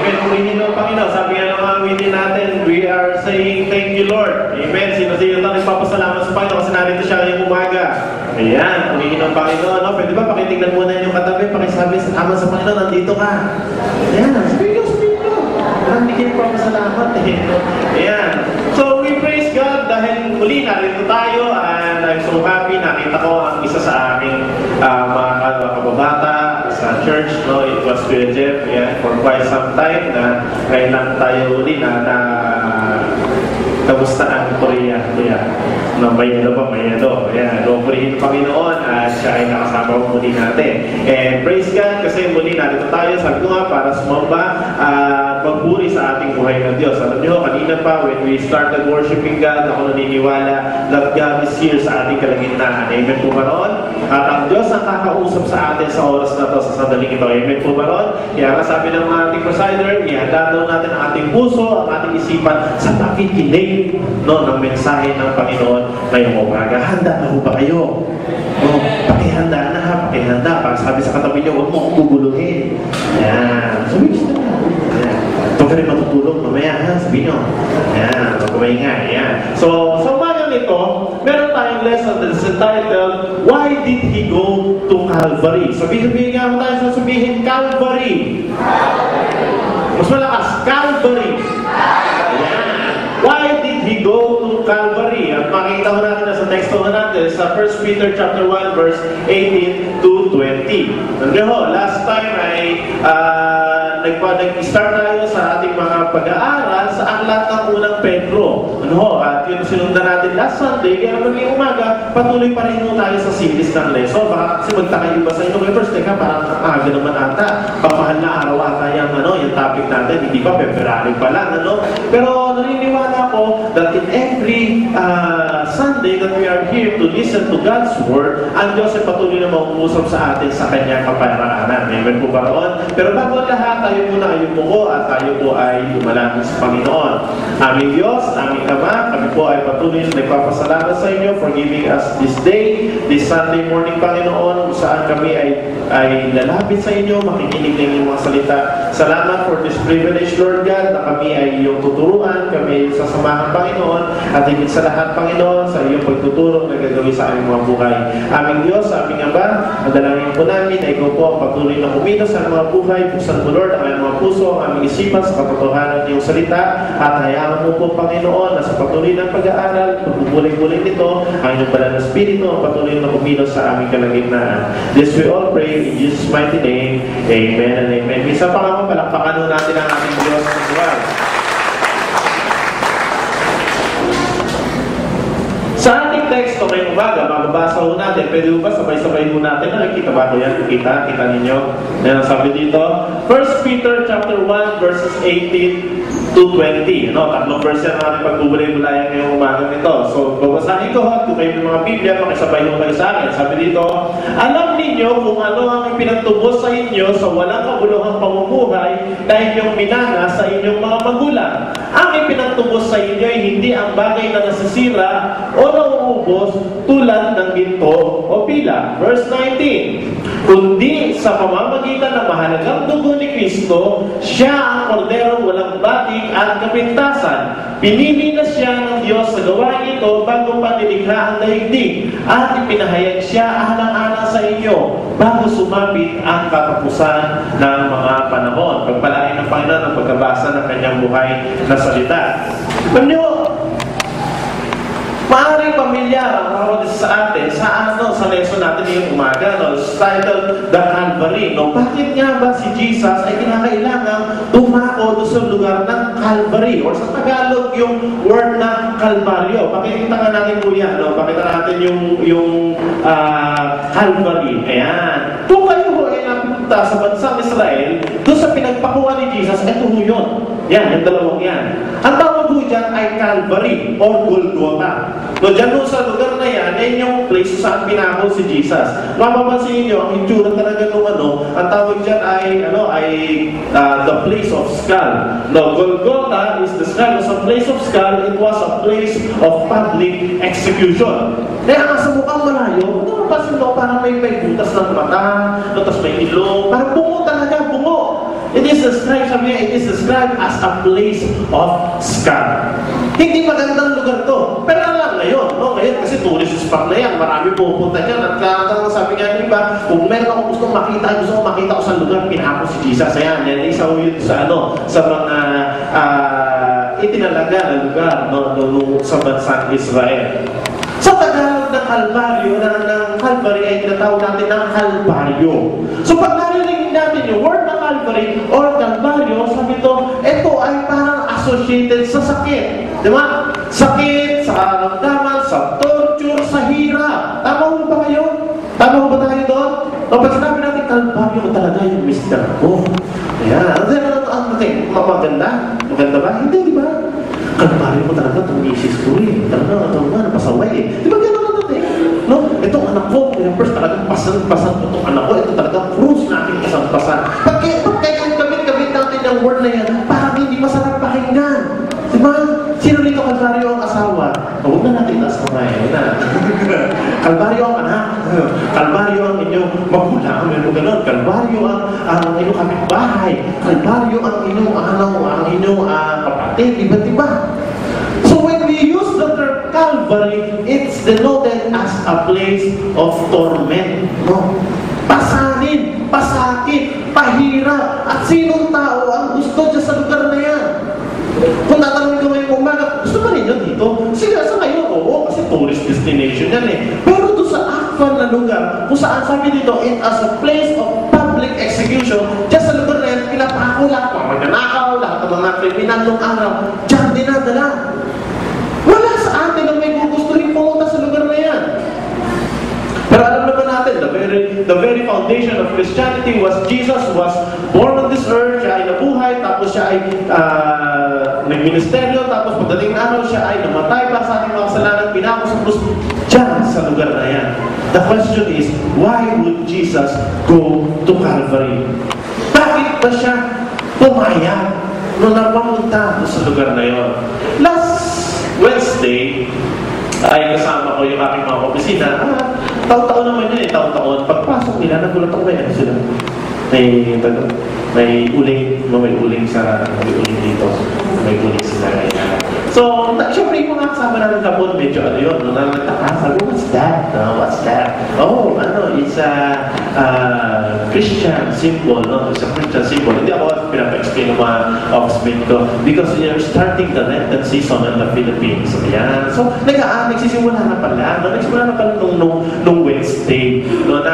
Amen. Purihin ang Panginoon. Sabi nga ng mga awitin natin, we are saying thank you, Lord. Amen. Sino-sino na nagpapasalamat sa Panginoon kasi narito siya ngayong umaga. Ayan, purihin ang Panginoon. No? Pwede ba pakitignan muna yung katabi, pakisabi sa sa Panginoon, nandito ka. Ayan, sabi nyo. Nandito pa pasalamat eh. Ayan. So, we praise God dahil muli narito tayo and I'm so happy. Nakita ko ang isa sa aking mga kababata sa church. No? It was Kuya Jeff for quite some time na ngayon lang tayo uli na kamusta ang Korea? No, may ano ba? May ano. Ayan. Purihin ang Panginoon at siya ay nakasama ko muli natin. And praise God kasi muli narito tayo. Sabi ko nga para sumamba magpuri sa ating buhay ng Diyos. Alam niyo, kanina pa when we started worshiping God, ako naniniwala that God is here sa ating kalagitnaan. Amen po ba ron? At ang Diyos ang kakausap sa atin sa oras na to, sa sandaling ito. Amen po ba ron? Kaya sabi ng ating presider, ihanda daw natin ang ating puso, ang ating isipan sa pakikinig ng mensahe ng Panginoon ngayong umaga. Handa na po ba kayo? Pakihanda na ha, pakihanda. Para sabi sa katabi niyo, huwag mo akong guguluhin. Yan. Sabi gusto na. Huwag ka rin matutulog mamaya ha, sabi nyo. Yan, huwag kumaingay. Yan. So, sa umaga nito, meron tayong lesson that's entitled, Why Did He Go to Calvary? Sabihin nga mo tayo sabihin, Calvary. Mas malakas, Calvary. Yan. Why did He go to Calvary? At makikita ko natin sa teksto natin sa 1 Peter chapter 1 verse 18 to 20. Nandiyo ho, last time ay nag-start tayo sa ating mga pag-aaral sa aklat ng unang Pedro. At yun sinundan natin last Sunday, kaya naman ngayong umaga, patuloy pa rin tayo sa series ng lesson. Baka kasi magtaka ba sa inyo, may first teka, parang aga naman ata. Pamahal na araw ata yung topic natin, hindi ba, February pa lang, Pero naniniwala ko that in every Sunday that we are here to listen to God's Word, ang Diyos ay patuloy na mauusap sa atin sa kanyang kaparaanan. Amen po ba roon? Pero bago lahat, tayo muna ay umuko at tayo po ay lumalapit sa Panginoon. Aming Diyos, aming Ama, kami po ay patuloy na nagpapasalamat sa inyo for giving us this day, this Sunday morning, Panginoon, kung saan kami ay lalapit sa inyo, makikinig ng inyong mga salita. Salamat for this privilege, Lord God, na kami ay iyong tuturuan, kami ay sasamahan, Panginoon, at higit sa lahat, Panginoon, sa iyong pagtuturo na gagawin sa aming mga buhay. Aming Diyos, aming Ama, ang dalangin po namin ay ikaw po ang patuloy na kumilos sa mga buhay. Buksan mo, Lord, ang aming mga puso, ang aming isipan sa katotohanan ng iyong salita, at hayaan mo po, Panginoon, na sa patuloy ng pag-aaral, pagbubuling-buling nito, ang inyong banal na Espiritu ang patuloy na kumilos sa aming kalagitnaan. This we all pray in Jesus' mighty name. Amen and amen. Minsan pa nga palakpakan natin ang ating Diyos sa buhay. Sa ating teksto ngayong umaga, mababasa ho natin. Pwede ba sabay-sabay ho natin? Nakikita ba ko yan? Kita ninyo? Yan ang sabi dito. 1 Peter chapter 1 verses 18 to 20. Tatlong verse yan ang ating pagbubulay-bulayan ngayong umaga nito. So, babasahin ko ha. Kung kayo ng mga Biblia, makisabay ho kayo sa akin. Sabi dito, alam ninyo kung ano ang ipinagtubos sa inyo sa walang kabuluhang pamumuhay na inyong minana sa inyong mga magulang. Ang ipinagtubos sa inyo ay hindi ang bagay na nasisira o nauubos tulad ng ginto o pila. Verse 19, kundi sa pamamagitan ng mahalagang dugo ni Kristo, siya ang korderong walang batik at kapintasan. Pinili na siya ng Diyos sa gawain ito bago pa nilikha ang daigdig at ipinahayag siya alang-alang sa inyo bago sumapit ang katapusan ng mga panahon. Pagpalain ng Panginoon ang pagkabasa ng kanyang buhay na salita. Maaaring pamilyar ang mga sa atin sa lesson natin ngayong umaga. It's titled The Calvary. Bakit nga ba si Jesus ay kinakailangan tumako doon sa lugar ng Calvary? Or sa Tagalog, yung word na Calvario. Pakikita nga natin po yan. Pakita natin yung Calvary. Ayan. Kung kayo ho ay napunta sa bansang Israel, doon sa pinagpakuha ni Jesus, ito ho yun. Yan, yung dalawang yan. Ang tawag ho dyan ay Calvary or Golgotha. Diyan ho sa lugar na yan yung place saan pinako si Jesus. Mapapansin niyo, ang itsura talaga nung ang tawag dyan ay the place of skull. Golgotha is the skull. Sa place of skull, it was a place of public execution. Kaya sa mukhang malayo, napapansin mo, parang may butas ng mata, tapos may ilong, parang bungo talaga, bungo. It is described, sabi niya, it is described as a place of skull. Hindi magandang lugar to. Pero alam ngayon, no? Ngayon kasi tourist spot na yan. Marami pupunta dyan. At sabi nga niba, kung meron ako gusto makita ko sa lugar, pinako si Jesus. Ayan, yan isa yun sa mga itinalaga na lugar, no? Sa bansang Israel. Sa Tagalog ng Kalbaryo, ng Calvary ay tinatawag natin ng Kalbaryo. So pag narinig natin yung word na Calvary or Kalbaryo, sabi ito ay parang associated sa sakit. Di ba? Sakit, sa karamdaman, sa torture, sa hirap. Tama mo ba kayo? Tama mo ba tayo doon? Pag sinabi natin Kalbaryo ko talaga yung mister ko. Ayan. Maganda? Maganda ba? Hindi, di ba? Kalbaryo ko talaga itong misis ko eh. Talaga, napasaway eh. Di ba gano'n ka natin? No? Itong anak ko, first talagang pasan ko itong anak ko. Ito talagang cruise natin pasan-pasan. Pag kaya gamit natin yung word na yan, parang hindi masarap pakinggan. Di ba? Sino dito Kalbaryo ang asawa? Huwag na natin taas kamay. Kalbaryo ang anak. Kalbaryo ang inyong magulang. Meron gano'n. Kalbaryo ang inyong kapitbahay. Kalbaryo ang inyong kapatid. Iba-iba. So when we use the term Calvary, it's denoted as a place of torment. No? Pasanin, pasakit, pahirap. At sinong tao ang gusto dyan sa lugar na yan? Kung tatanungin ko ngayong umaga, gusto ba ninyo dito? Sige, sa ngayon, oo, kasi tourist destination yan eh. Pero doon sa actual na lugar, kung saan sabi dito, it as a place of public execution, dyan sa lugar na yan, pinapako lahat, mga magnanakaw, lahat ng mga kriminal nung araw, dyan dinadala. Wala sa atin ang may gugustuhin pumunta sa lugar na yan. Pero alam naman natin, the very foundation of Christianity was Jesus was born on this earth, siya ay nabuhay, tapos siya ay nagministeryo, tapos pagdating na araw, siya ay namatay para sa ating mga kasalanan, pinako sa krus, dyan sa lugar na yan. The question is, why would Jesus go to Calvary? Bakit ba siya pumayag nung napamunta sa lugar na yon? Last Wednesday, ay kasama ko yung aking mga opisina. Taon-taon naman yun eh, taon-taon. Pagpasok nila, nagulat ako may sila. May uling dito. May uling sila. So, syempre yung mga kasama natin kapon, medyo yun, sabi, what's that? What's that? Oh, it's a Christian symbol, no? It's a Christian symbol. Hindi ako pinapa-explain ng mga offspring ko because you're starting the Lenten season in the Philippines. So, yan. So, nagsisimula na pala. Nagsisimula na pala nung Wednesday. No,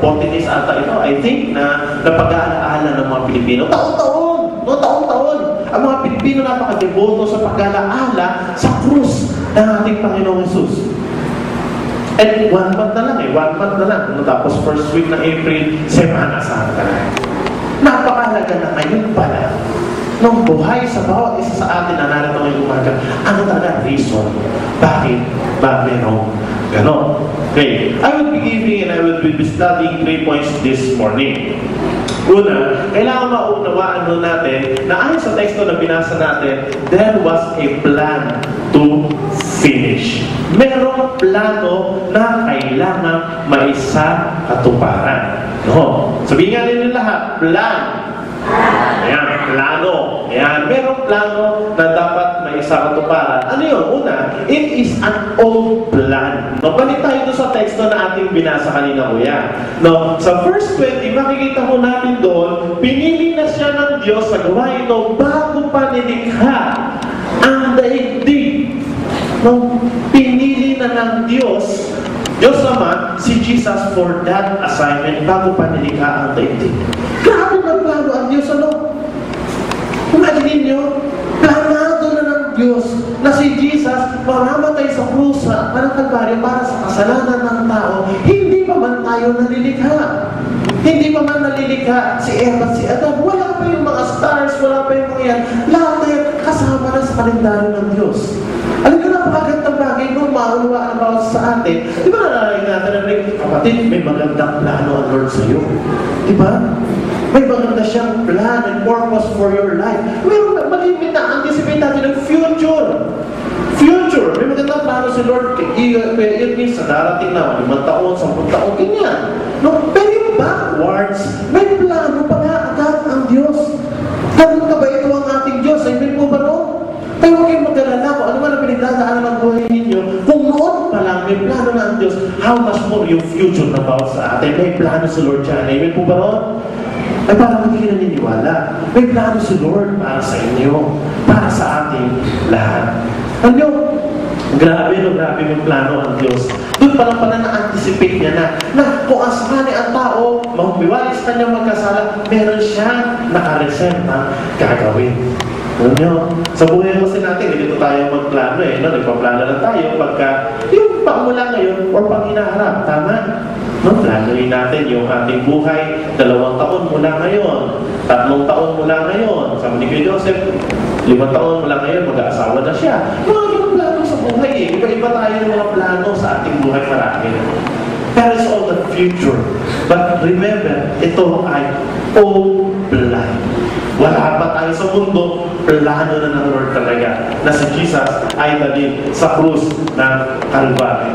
40 days ata ito, I think, na pag-aalaala ng mga Pilipino. Taon-taon! No, taon-taon! Ang mga Pilipino napaka-deboto sa pag-aalaala sa krus ng ating Panginoong Jesus. And 1 month na lang. Tapos first week ng April, Semana Santa. Napakahalaga na ngayon pala nung buhay sa bawat isa sa atin na narito ngayong umaga. Ano talaga reason? Bakit ba merong ganon? Okay, I will be giving and I will be studying 3 points this morning. Una, kailangan maunawaan natin na ayon sa teksto na binasa natin, there was a plan to finish. Merong plano na kailangan maisa katuparan. No? Sabihin nga nila lahat, plan. Ayan, plano. Ayan, merong plano na dapat may isa katuparan. Ano yun? Una, it is an old plan. No, balik tayo doon sa teksto na ating binasa kanina, kuya. No, sa verse 20, makikita mo natin doon, pinili na siya ng Diyos sa gawain ito bago pa nilikha ang daigdig. No, pinili na ng Diyos naman, si Jesus for that assignment bago pa nilikha ang daigdig. Grabe ng plano ang Diyos, Imagine nyo, planado na ng Diyos na si Jesus mamamatay sa krusa ng Kalbaryo para sa kasalanan ng tao, hindi pa man tayo nalilikha. Hindi pa man nalilikha si Eva at si Adam. Wala pa yung mga stars, wala pa yung mga yan. Lahat na yan kasama na sa kalendaryo ng Diyos. Alam ko, napakagandang bagay nung maunawaan about sa atin. Di ba nalalag natin na rin, kapatid, may magandang plano ang Lord sa iyo. Di ba? May maganda siyang plan and purpose for your life. Mayroon malimit na anticipate natin ng future. Future. May magandang plano si Lord. It means sa darating na 5 taon, 10 taon, ganyan. No? Pero yung backwards, may plano pa nga agad ang Diyos. yung future na bawat sa atin. May plano si Lord dyan. Amen po ba ron? Ay parang hindi ka naniniwala. May plano si Lord para sa inyo, para sa ating lahat. Alam nyo, grabe yung plano ang Diyos. Doon pa lang pala na-anticipate niya na kung asali ang tao, mahumiwali sa kanyang magkasala, meron siyang nakareserve na gagawin. Alam nyo, sa buhay kasi natin, dito tayo magplano no? Nagpaplano lang tayo pagka yung pangmula ngayon or pang hinaharap. Tama? No? Planoin natin yung ating buhay, 2 taon mula ngayon, 3 taon mula ngayon. Sabi ni Kuya Joseph, 5 taon mula ngayon, mag-aasawa na siya. Mga yung plano sa buhay eh. Iba-iba tayo ng mga plano sa ating buhay marami. That is all the future. But remember, ito ay all plan. Wala pa tayo sa mundo, plano na ng Lord talaga na si Jesus ay dalhin sa krus ng Kalbaryo.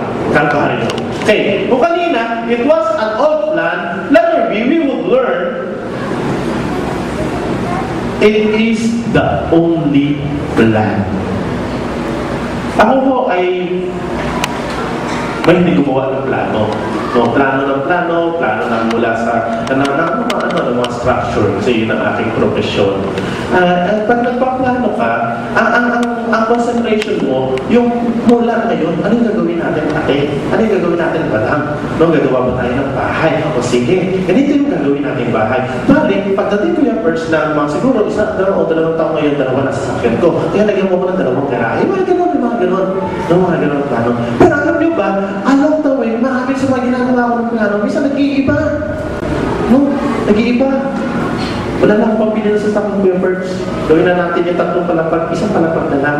Okay, kung kanina, it was an old plan, letter B, we would learn it is the only plan. Ako po ay may hindi gumawa ng plano. No, plano ng mula sa mga structure kasi yun ang aking profesyon. Pag nagpaplano ka, ang concentration mo, yung mula ngayon, ano yung gagawin natin ate? Ano yung gagawin natin badang? No, gagawa ba tayo ng bahay? O sige, ganito yung gagawin natin bahay. Balik, pagdating ko yung first na siguro 1 o 2 taon ngayon, 2 na sasakyan ko. Kaya lagyan mo ko ng 2 garahe. Mga ganon plano. Pero alam nyo ba, along the way, marami sa mga ginagawa ko ng plano, minsan nag-iiba. No, nag-iiba. Wala lang akong pambili na sa takong papers. Gawin na natin yung 3 palapag, 1 palapag na lang.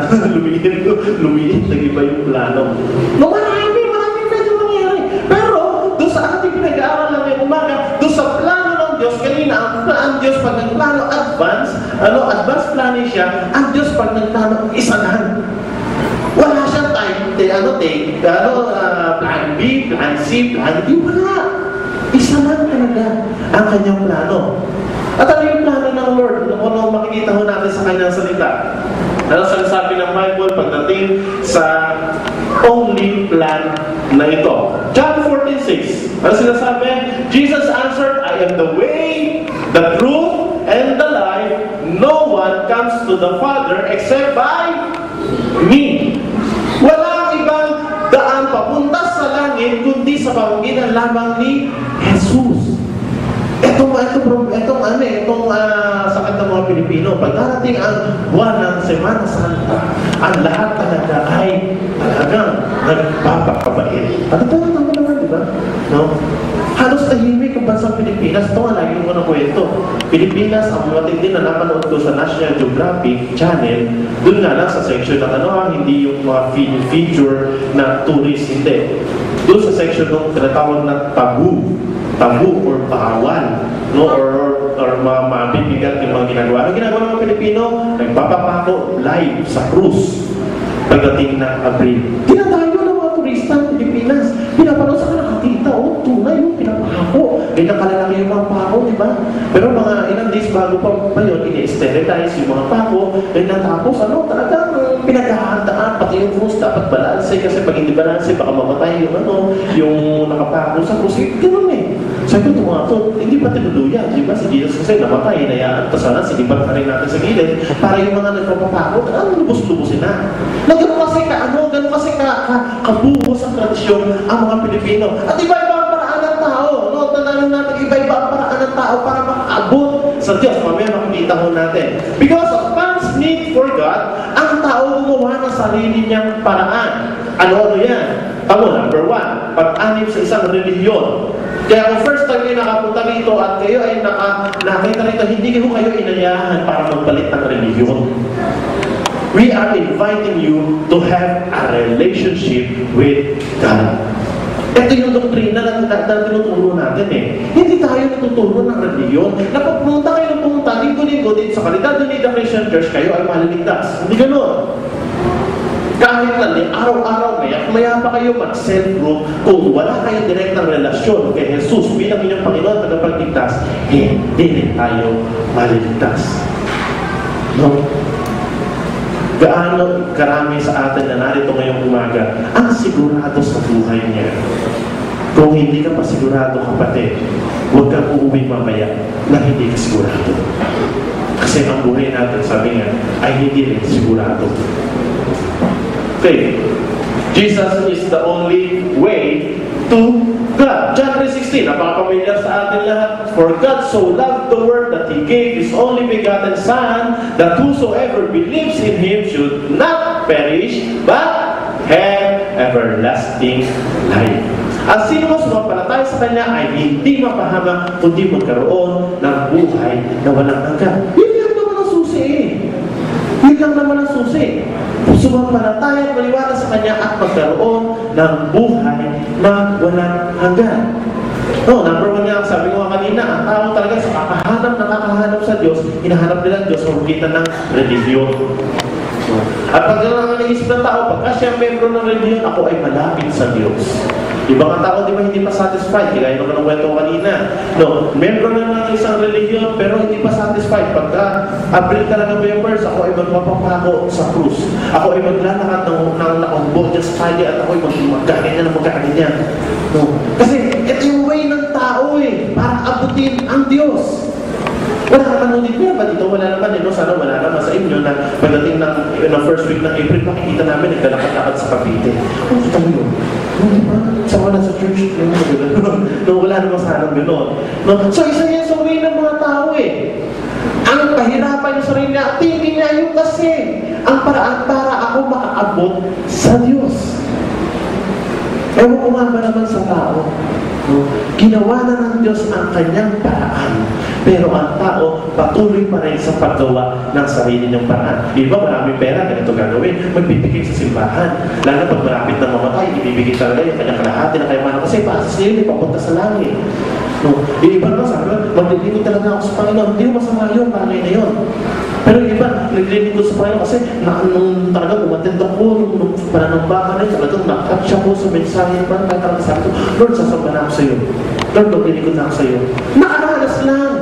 Lumiit, nag-iba yung plano. No, marami pwede mangyari. Pero, doon sa ating pinag-aaral lang yung umaga, doon sa plano ng Diyos, kanina, ang Diyos pag nagplano, advance planning siya, ang Diyos pag nagplano, isa lang. Wala siyang plan B, plan C, plan D, wala. Isa lang talaga ang kanyang plano. At ano yung plano ng Lord? Ano makikita ho natin sa kanyang salita? Ano sinasabi ng Bible pagdating sa only plan na ito? John 14:6. Ano sinasabi? Jesus answered, I am the way, the truth, and the life. No one comes to the Father except by me. Walang ibang daan papunta sa langit kundi sa pamamagitan lamang ni Jesus. Itong sakit ng mga Pilipino, pag darating ang buwan ng Semana Santa, ang lahat talaga ay talagang nagpapakabait. At ito naman, di ba? No? Halos tahimik ang bansang Pilipinas. Ito nga lagi ko na kwento. Pilipinas, ang matindi na napanood ko sa National Geographic Channel, dun nga lang sa section ng hindi yung mga feature na tourist, hindi. Doon sa section ng tinatawag na tabu or bawal, no? Or mabibigat yung mga ginagawa. Ang ginagawa ng mga Pilipino, nagpapapako live sa cruise pagdating ng Abril. Tinatayo ng mga turista ng Pilipinas. Pinapanood sa nakakita, tunay yung pinapako. Ganyan kalalaki yung mga pako, di ba? Pero mga ilang days bago pa yun, ini-sterilize yung mga pako. Ganyan tapos, talagang pinaghahandaan, pati yung cruise dapat balanse kasi pag hindi balanse, baka mamatay yung nakapako sa cruise. Ganun eh. Sabi ko, hindi pa tinuluyan. Di ba? Si Jesus kasi namatay, inayaan. Tapos sana, sinibat ka rin natin sa gilid para yung mga nagpapapako, lubos-lubosin na. Ganun kasi kabuhos ang tradisyon ang mga Pilipino. At iba-iba ang paraan ng tao. No? Tandaan natin, iba-iba ang paraan ng tao para makaabot sa Diyos. Mamaya makikita ho natin. Because of man's need for God, ang tao gumawa ng sarili niyang paraan. Ano yan? Number 1, pag-anib sa isang relihiyon. Kaya kung first time kayo nakapunta rito at kayo ay nakita rito, hindi kayo inayahan para magpalit ng relihiyon. We are inviting you to have a relationship with God. Ito yung doktrina na tinuturo natin eh. Hindi tayo natuturo ng relihiyon. Napagpunta kayo ng pumunta, linggo-linggo din sa kalidad ni The Christian Church, kayo ay maliligtas. Hindi ganun. Kahit lang, araw-araw maya pa kayo mag-self group kung wala kayong direktang relasyon kay Jesus bilang inyong Panginoon at tagapagligtas, hindi rin tayo maliligtas. No? Gaano karami sa atin na narito ngayong umaga ang sigurado sa buhay niya. Kung hindi ka pa sigurado, kapatid, huwag kang uuwi mamaya na hindi ka sigurado. Kasi ang buhay natin, sabi nga, ay hindi rin sigurado. Okay. Jesus is the only way to God. John 3:16, napakapamilyar sa atin lahat. For God so loved the world that He gave His only begotten Son, that whosoever believes in Him should not perish, but have everlasting life. Ang sino mo sumampalataya sa Kanya ay hindi mapahama, kundi magkaroon ng buhay na walang hanggan. Yun lang naman ang susi eh. Yun lang naman ang susi. Sumampalataya at maniwala sa Kanya at magkaroon ng buhay na walang hanggan. No, number one nga, sabi ko kanina, ang tao talaga sa nakakahanap sa Diyos, hinahanap nila ang Diyos sa magitan ng religiyon. At pag naisip ng tao, pagka siya membro ng religiyon, ako ay malapit sa Diyos. Ibang tao, di ba, hindi pa satisfied? Kaya naman ang kwento kanina. No, membro na ng isang religiyon, pero hindi pa satisfied. Pagka April talaga members, ako ay magpapapako sa krus. Ako ay maglalakad ng nakaubo dyan sa kanya at ako ay magkaganyan. No. Kasi ito yung way ng tao eh, para abutin ang Diyos. Wala naman nung dito ba dito? Wala naman eh, no? Sana wala naman sa inyo na pagdating ng first week ng April, makikita namin naglalakad-lakad sa Cavite. Ano ito tayo yun? Di ba? Sama na sa church. No, wala naman sana gano'n. No? So, isa yan sa way ng mga tao eh. Ang pahirapan yung sarili niya, tingin niya yung kasi ang paraan para ako makaabot sa Diyos. Ewan ko nga ba naman sa tao? No? Ginawa na ng Diyos ang kanyang paraan, pero ang tao patuloy pa rin sa paggawa ng sarili niyang paraan. Iba, maraming pera, ganito gagawin, magbibigay sa simbahan. Lalo pag marapit na mamatay, ibibigay talaga yung kanyang kalahati na kayamanan kasi paasas nila, papunta sa langit. No? Iba naman sabi, maglilingkod talaga ako sa Panginoon. Hindi mo masama yun, bagay na yun. Pero iba, naglilingkod sa Panginoon kasi nung talaga umatend ako, nung pananambahan na yun, talagang nakatch ako sa mensahe pa, kaya talaga sabi ko, Lord, sasamba na ako sa iyo. Lord, maglilingkod na ako sa iyo. Nakaranas lang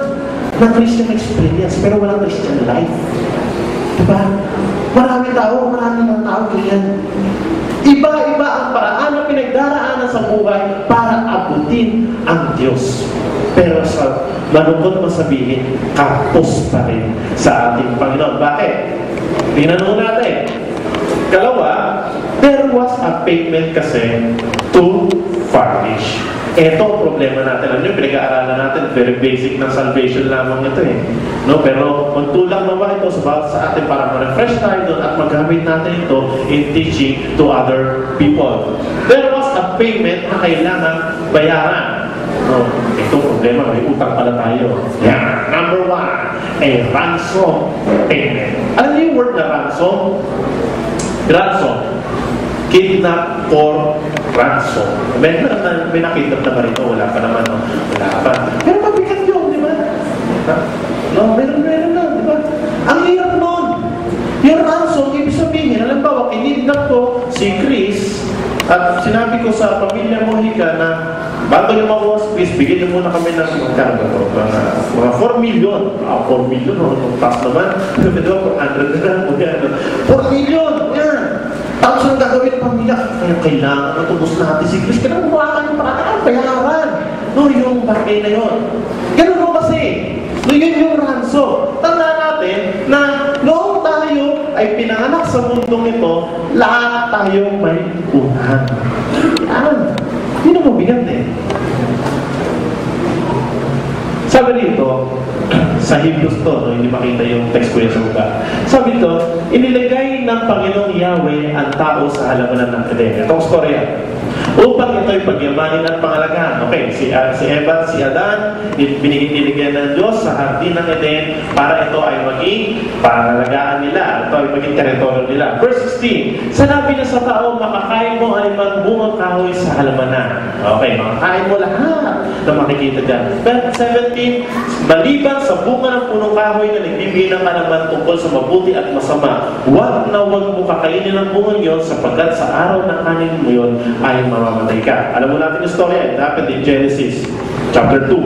na Christian experience, pero walang Christian life. Diba? Maraming mga tao ganyan. Iba-iba ang paraan na pinagdaraanan sa buhay para abutin ang Diyos. Pero sa malungkot mo sabihin, kapos pa rin sa ating Panginoon. Bakit? Tingnan mo natin. Kalawa, there was a payment kasi to furnish. Ito ang problema natin. Ano yung pinag-aaralan natin? Very basic ng salvation lamang ito eh. No? Pero magtulak naman ito sa atin para ma-refresh tayo doon at magamit natin ito in teaching to other people. There was a payment na kailangan bayaran. No? Ito problema, may utang pala tayo. Yeah. Number one, a ransom payment. Alam niyo yung word na ransom? Ransom. Kidnap for ransom. May nakidnap na ba rito? Wala pa naman. No? Wala pa. Pero mabigat yun, di ba? No, meron na, di ba? Ang hirap nun. Yung ransom, ibig sabihin, halimbawa, kinidnap ko si Chris at sinabi ko sa pamilya Mojica na bago niyo makuha si Chris, bigyan niyo muna kami ng mga 4 million. 4 million, taas naman. Di ba, 400 na. 4 million, yan. Tapos ang gagawin ng pamilya, kailangan natubos natin si Chris. Kailangan gumawa ka ng paraan, bayaran. No, yung bagay na yun. Ganun mo kasi. No, yun yung ransom. Tanda natin na noong tayo ay pinanganak sa mundong ito, lahat tayo may utang. Yan. Hindi na mabigat eh. Sabi dito, sa Hebrews to, no, hindi makita yung text ko yan sa buka. Sabi dito, inilagay ng Panginoong Yahweh ang tao sa halamanan ng Eden. Itong storya. Upang ito'y pagyamanin at pangalagaan. Okay, si Eva, si Adan, binigyan ng Diyos sa hardin ng Eden para ito ay maging pangalagaan nila. Ito ay maging teritoryo nila. Verse 16, sanabi niya sa tao, makakain mo ay bungang kahoy sa halamanan. Okay, makakain mo lahat na makikita dyan. Verse 17, maliban sa bunga ng punong kahoy na nagbibigay ng kalaman tungkol sa mabuti at masama, huwag mo kakainin ng bungang yon sapagkat sa araw na kanin mo yon ay mamamatay ka. Alam mo natin yung story, it happened in Genesis chapter 2.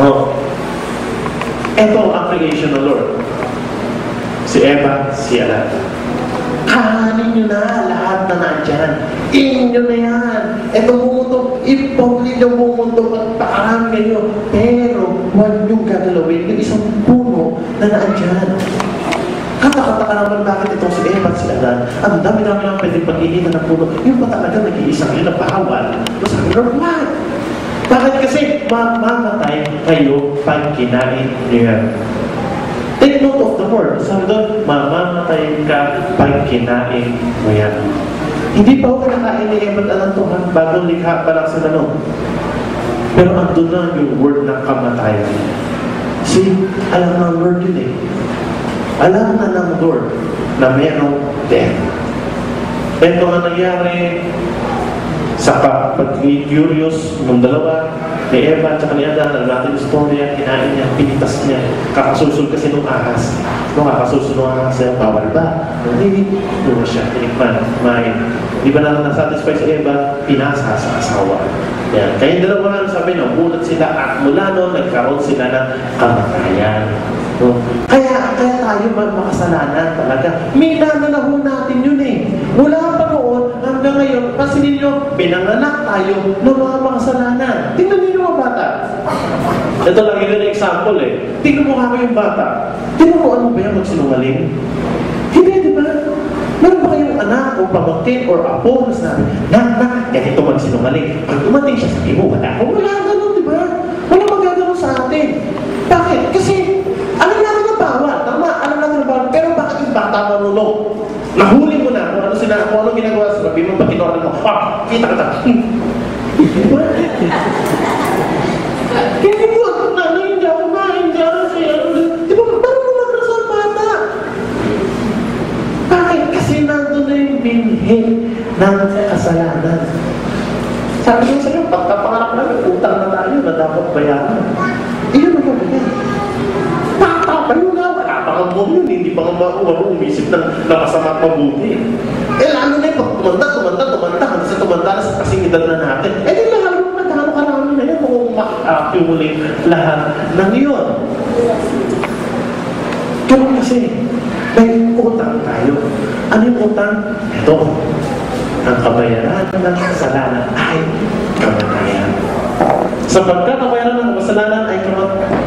Oh. Ito ang creation ng Lord. Si Eva, si Adan. Kahanin nyo na lahat na nandyan. dyan. Inyo na yan. Ito mundo, ipawin yung mundo at pakarami kayo. Pero, huwag niyong gagalawin yung isang puno na naandyan. Kata-kata ka naman bakit itong si Eva at si Adan. Ang dami-dami lang pwedeng pag-initan ng puno. Yung pa talaga nag-iisang yun na bawal. So sabi, Lord, what? Bakit kasi mamamatay kayo pag kinain niyo yan? Take note of the word. Sabi doon, mamamatay ka pag kinain mo yan. Hindi pa ako kinakain ni Eva at Adan to, bagong likha pa lang sila no. Pero andun na yung word ng kamatayan. See, alam ng Lord yun eh. Alam na ng Lord na mayroong death. Ito nga nangyari sa pag-curious ng dalawa, ni Eva at ni Adan, alam natin yung storya, kinain niya, pinitas niya, kakasusul kasi nung ahas. Nung kakasusul nung ahas niya, bawal ba? Hindi, doon siya, tinikman, kumain. Di ba naman nasatisfy si Eva, pinasa sa asawa. Yan. Kaya yung dalawa nga sabi, nabulat sila at mula noon, nagkaroon sila ng kamatayan. No? Kaya tayo makasalanan talaga. Minanalahon natin yun eh. Mula pa noon hanggang ngayon, pansinin nyo, pinanganak tayo ng mga makasalanan. Tingnan niyo mga bata. Ito lang yun yung example eh. Tingnan mo nga yung bata. Tingnan mo ano ba yung magsinungaling? Hindi, di ba? Meron ba kayong anak o pamangkin or apo na sinabi, nak, ganito magsinungaling. Pag dumating siya, sabi mo, wala ganun, di ba? Wala magagano sa atin. Bakit? Kasi alam natin na bawal. Tama, alam natin na bawal. Pero bakit yung bata manulog? Nahuli mo na kung ano ginagawa sa sabi mo, pag kinuha mo, kita. Diba? Hindi mo, hindi ako kumain dyan. Diba, parang mo magrasa ang bata. Bakit? Kasi nandun na yung binhin ng kasalanan. Sabi ko sa'yo, pagkapangarap namin, utang na tayo na dapat bayaran. Iyon ang gagawin. Kayo nga, wala pa kang mom yun, hindi pa kang umisip ng masama at mabuti. Lalo na yung pag tumanda, hanggang sa tumanda na sa kasing edad na natin. Di lalo na gano'n karami na yun kung ma-accumulate lahat ng yun. Kaya kasi, may utang tayo. Ano yung utang? Ito, ang kabayaran ng kasalanan ay kamatayan. Sapagkat ang kabayaran ng kasalanan ay kamatayan.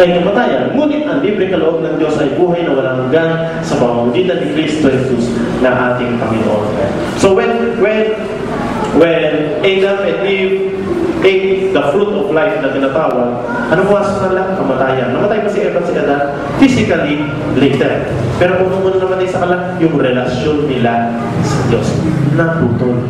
Ngunit ang libre kaloob ng Diyos ay buhay na walang hanggan sa pamamagitan ni Kristo Jesus na ating Panginoon. So when Adam and Eve ate the fruit of life na tinatawag, ano po sa kanila? Kamatayan. Namatay pa si Eva at si Adan physically later. Pero kung muna namatay sa kanila, yung relasyon nila sa Diyos naputol.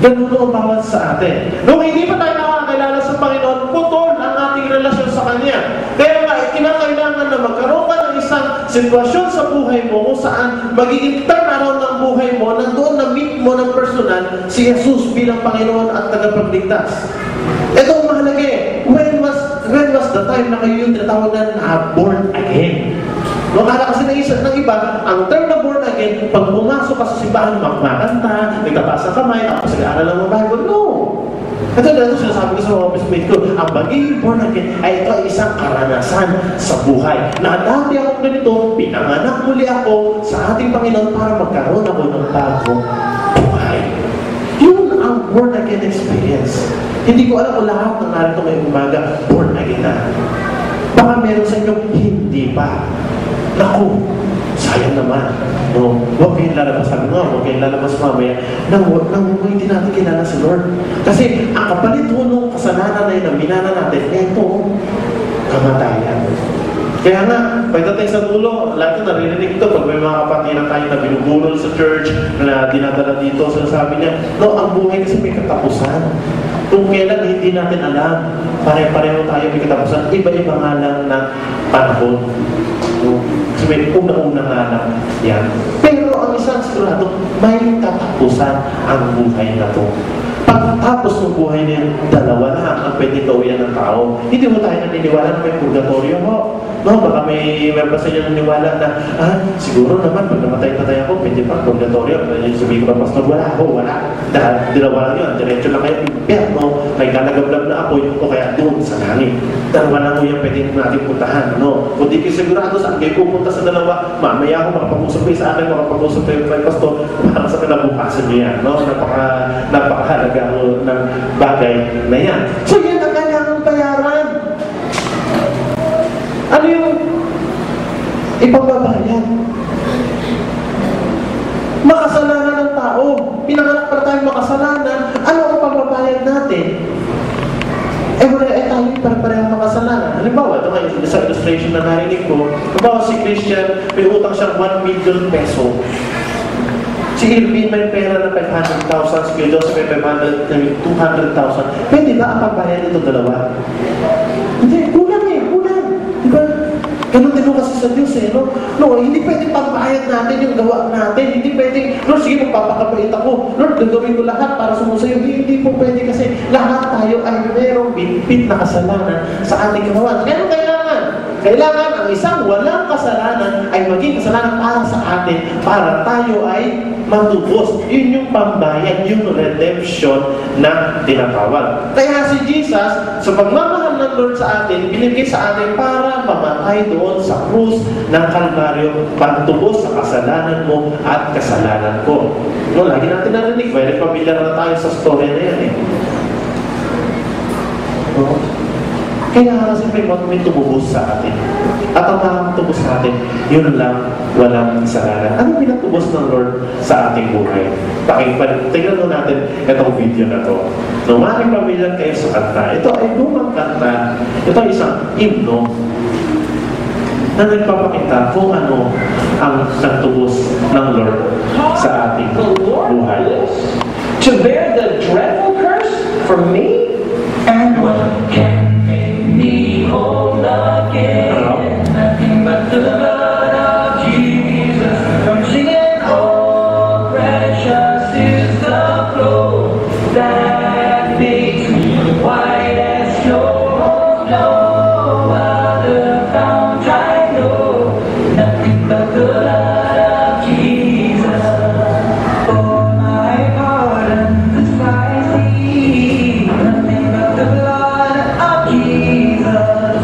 Ganun ang bawat sa atin. Nung hindi pa tayo nakakilala sa Panginoon, putol ang ating relasyon sa Kanya. Kaya nga, kinakailangan na magkaroon ka ng isang sitwasyon sa buhay mo kung saan magiging turnaround ng buhay mo, nandoon na meet mo ng personal si Jesus bilang Panginoon at tagapagligtas. Ito ang mahalaga eh. When was the time na kayo yung tinatawag na born again? Akala kasi ng iba, ang term na born again, pag pumasok ka sa simbahan, magmakanta, nagtataas ng kamay, tapos nag-aaral ng mga Bible. No! Ito sinasabi ko sa mga office ko, ang pagiging born again ay ito ay isang karanasan sa buhay. Na dati ako ganito, pinanganak muli ako sa ating Panginoon para magkaroon ako ng bagong buhay. Yun ang born again experience. Hindi ko alam kung lahat ng narito ngayong umaga, born again na. Baka meron sa inyo, hindi pa. Naku, sayang naman. No, huwag kayong lalabas. Sabi nga, huwag kayong lalabas mamaya nang hindi natin kilala si Lord. Kasi ang kapalit ng kasalanan na yun, ang minana natin, ito, kamatayan. Kaya nga, pagdating sa dulo, lahat ito naririnig ito pag may mga kapatiran tayo na binubulol sa church, na dinadala dito, sinasabi niya, no, ang buhay kasi may katapusan. Kung kailan hindi natin alam, pare-pareho tayo may katapusan, iba-iba nga lang ng panahon. No? Kasi may una-una nga lang yan. Pero ang isang sigurado, may katapusan ang buhay na to. Pagkatapos ng buhay niya, dalawa lang ang pwede gawin ng tao. Hindi mo tayo naniniwala na may purgatorio ho. No, baka may member sa inyo naniwala na, siguro naman, pag namatay-patay ako, pwede pa, purgatorio, sabihin ko ba, Pastor, wala. Dahil dalawa lang yun, diretso lang kayo, impyerno, may galagablab na apoy, o kaya doon sa langit. Dalawa lang mo yan, pwede natin puntahan, no? Kung di kayo sigurado saan kayo pupunta sa dalawa, mamaya ako makapag-usap kayo sa akin, makapag-usap kayo kay Pastor, para sa kinabukasan niyo yan, no? Napakahalaga ng bagay na yan. So yan ang kailangang bayaran. Ano yung ipagbabayad? Makasalanan ng tao. Pinanganak para tayong makasalanan. Ano ang pagbabayad natin? Wala tayo para-pareho makasalanan. Halimbawa, ito ngayon sa illustration na narinig ko, halimbawa si Christian, may utang siyang 1 million peso. Si Irvin may pera na 500,000, si Joseph may 200,000. Pwede ba ang pagbayad nito dalawa? Hindi, kulang. Diba? Ganun din kasi sa Diyos no? No, hindi pwedeng pagbayad natin yung gawa natin. Hindi pwedeng, Lord, sige, magpapakabait ako. Lord, gagawin ko lahat para sumusayo. Hindi po pwede kasi lahat tayo ay merong binpit na kasalanan sa ating gawa. Kaya kailangan ang isang walang kasalanan ay maging kasalanan para sa atin, para tayo ay matubos. Yun yung pambayad, yung redemption na tinatawag. Kaya si Jesus, sa pagmamahal ng Lord sa atin, binigay sa atin para mamatay doon sa krus ng Kalbaryo, pagtubos sa kasalanan mo at kasalanan ko. No, lagi natin narinig, very familiar na tayo sa story na yan No? Kailangan siyempre may tumubos sa atin. At ang makakatubos sa atin, yun lang, walang kasalanan. Ano pinatubos ng Lord sa ating buhay? Tingnan mo natin itong video na to. No, maraming pamilyar kayo sa kanta. Ito ay lumang kanta. Ito ay isang himno na nagpapakita kung ano ang nagtubos ng Lord sa ating buhay. To bear the dreadful curse for me, and what can me whole again, nothing but the blood of Jesus. I'm singing, oh, precious is the flow that makes me white as snow. No other fount I know, nothing but the blood of Jesus. For my pardon, I see nothing but the blood of Jesus.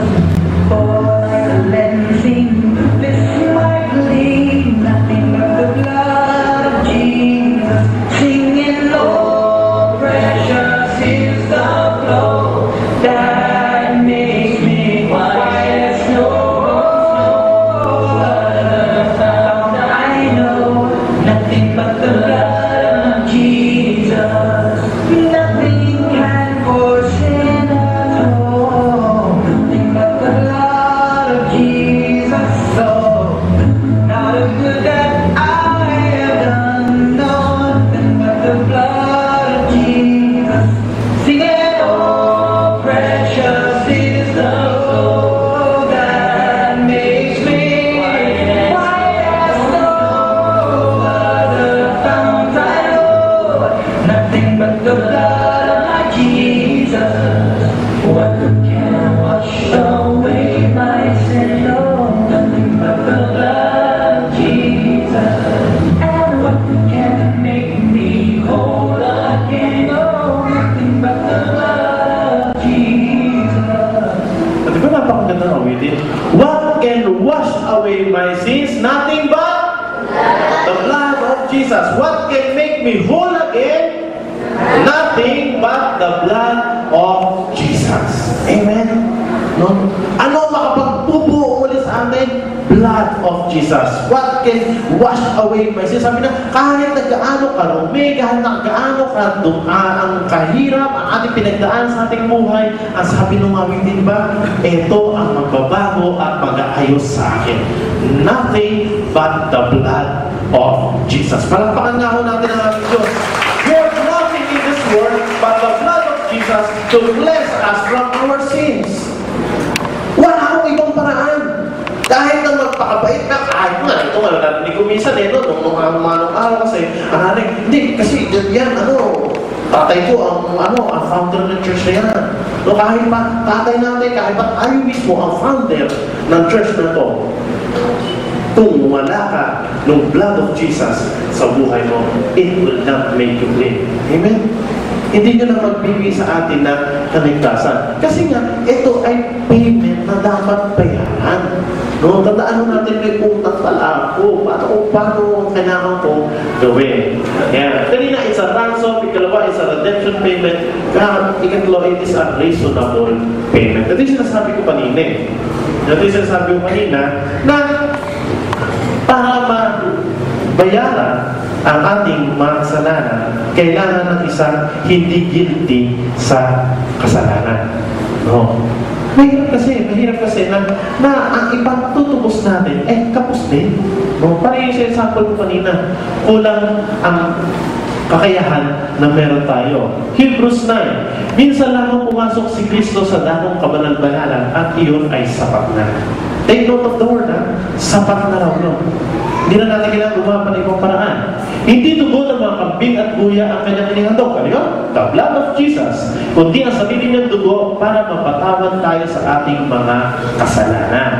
For my cleansing, bliss my plea, nothing but the blood of Jesus. Singing, oh, precious is the flow that makes me white as snow. Found I know, nothing but the blood of Jesus. Nothing can force sin at all. Nothing but the blood of Jesus. So, not a good that I have done. No, nothing but the blood of Jesus. Sing it, oh, precious is the flow that makes me white as snow. Other fount I know, nothing but the blood of my Jesus. What can wash away my sin? No, nothing but the blood of Jesus. And what can make me whole again? No, nothing but the blood of Jesus. At di ba napakaganda ng awitin? What can wash away my sins? Nothing but the blood of Jesus. What can make me whole again? Nothing but the blood of Jesus. Amen? No? Ano makapagbubuo ulit sa atin? Blood of Jesus. What can wash away my sins? Sabi na, kahit nagkaano karumi, kahit nagkaano ang kahirap, ang ating pinagdaan sa ating buhay, ang sabi ng awitin ba, ito ang magbabago at mag-aayos sa akin. Nothing but the blood of Jesus. Palakpakan nga ho natin ang aming Diyos. There's nothing in this world but the blood of Jesus to cleanse us from our sins. Wala akong ibang paraan. Kahit na magpakabait na, kahit nga, ito nga, narinig ko minsan nung araw kasi, hindi, kasi yan, tatay ko, ang founder ng church na yan. No, kahit pa tatay natin, kahit pa tayo mismo ang founder ng church na to, kung wala ka ng blood of Jesus sa buhay mo, it will not make you clean. Amen? Hindi nyo na magbibigay sa atin na kaligtasan. Kasi nga, ito ay payment na dapat bayaran. No, tandaan natin may utang pala ako. Paano kailangan ko gawin? Yan. Kanina, it's a ransom. Ikalawa, it's a redemption payment. Ikatlo, it is a reasonable payment. Ito yung sinasabi ko kanina. Ito yung sinasabi ko kanina na para mabayaran ang ating mga kasalanan, kailangan ng isang hindi guilty sa kasalanan. No? Mahirap kasi na ang ibang tutubos natin, kapos din. No? Parang yung example ko kanina, kulang ang kakayahan na meron tayo. Hebrews 9, minsan lamang pumasok si Kristo sa dakong kabanal-banalan at iyon ay sapat na. Take note of the word, sapat na raw, no? Hindi na natin kailangan gumawa ng ibang paraan. Hindi dugo ng mga kambing at buya ang kanyang inihandog. Ano yun? The blood of Jesus. Kundi ang sarili niyang dugo para mapatawad tayo sa ating mga kasalanan.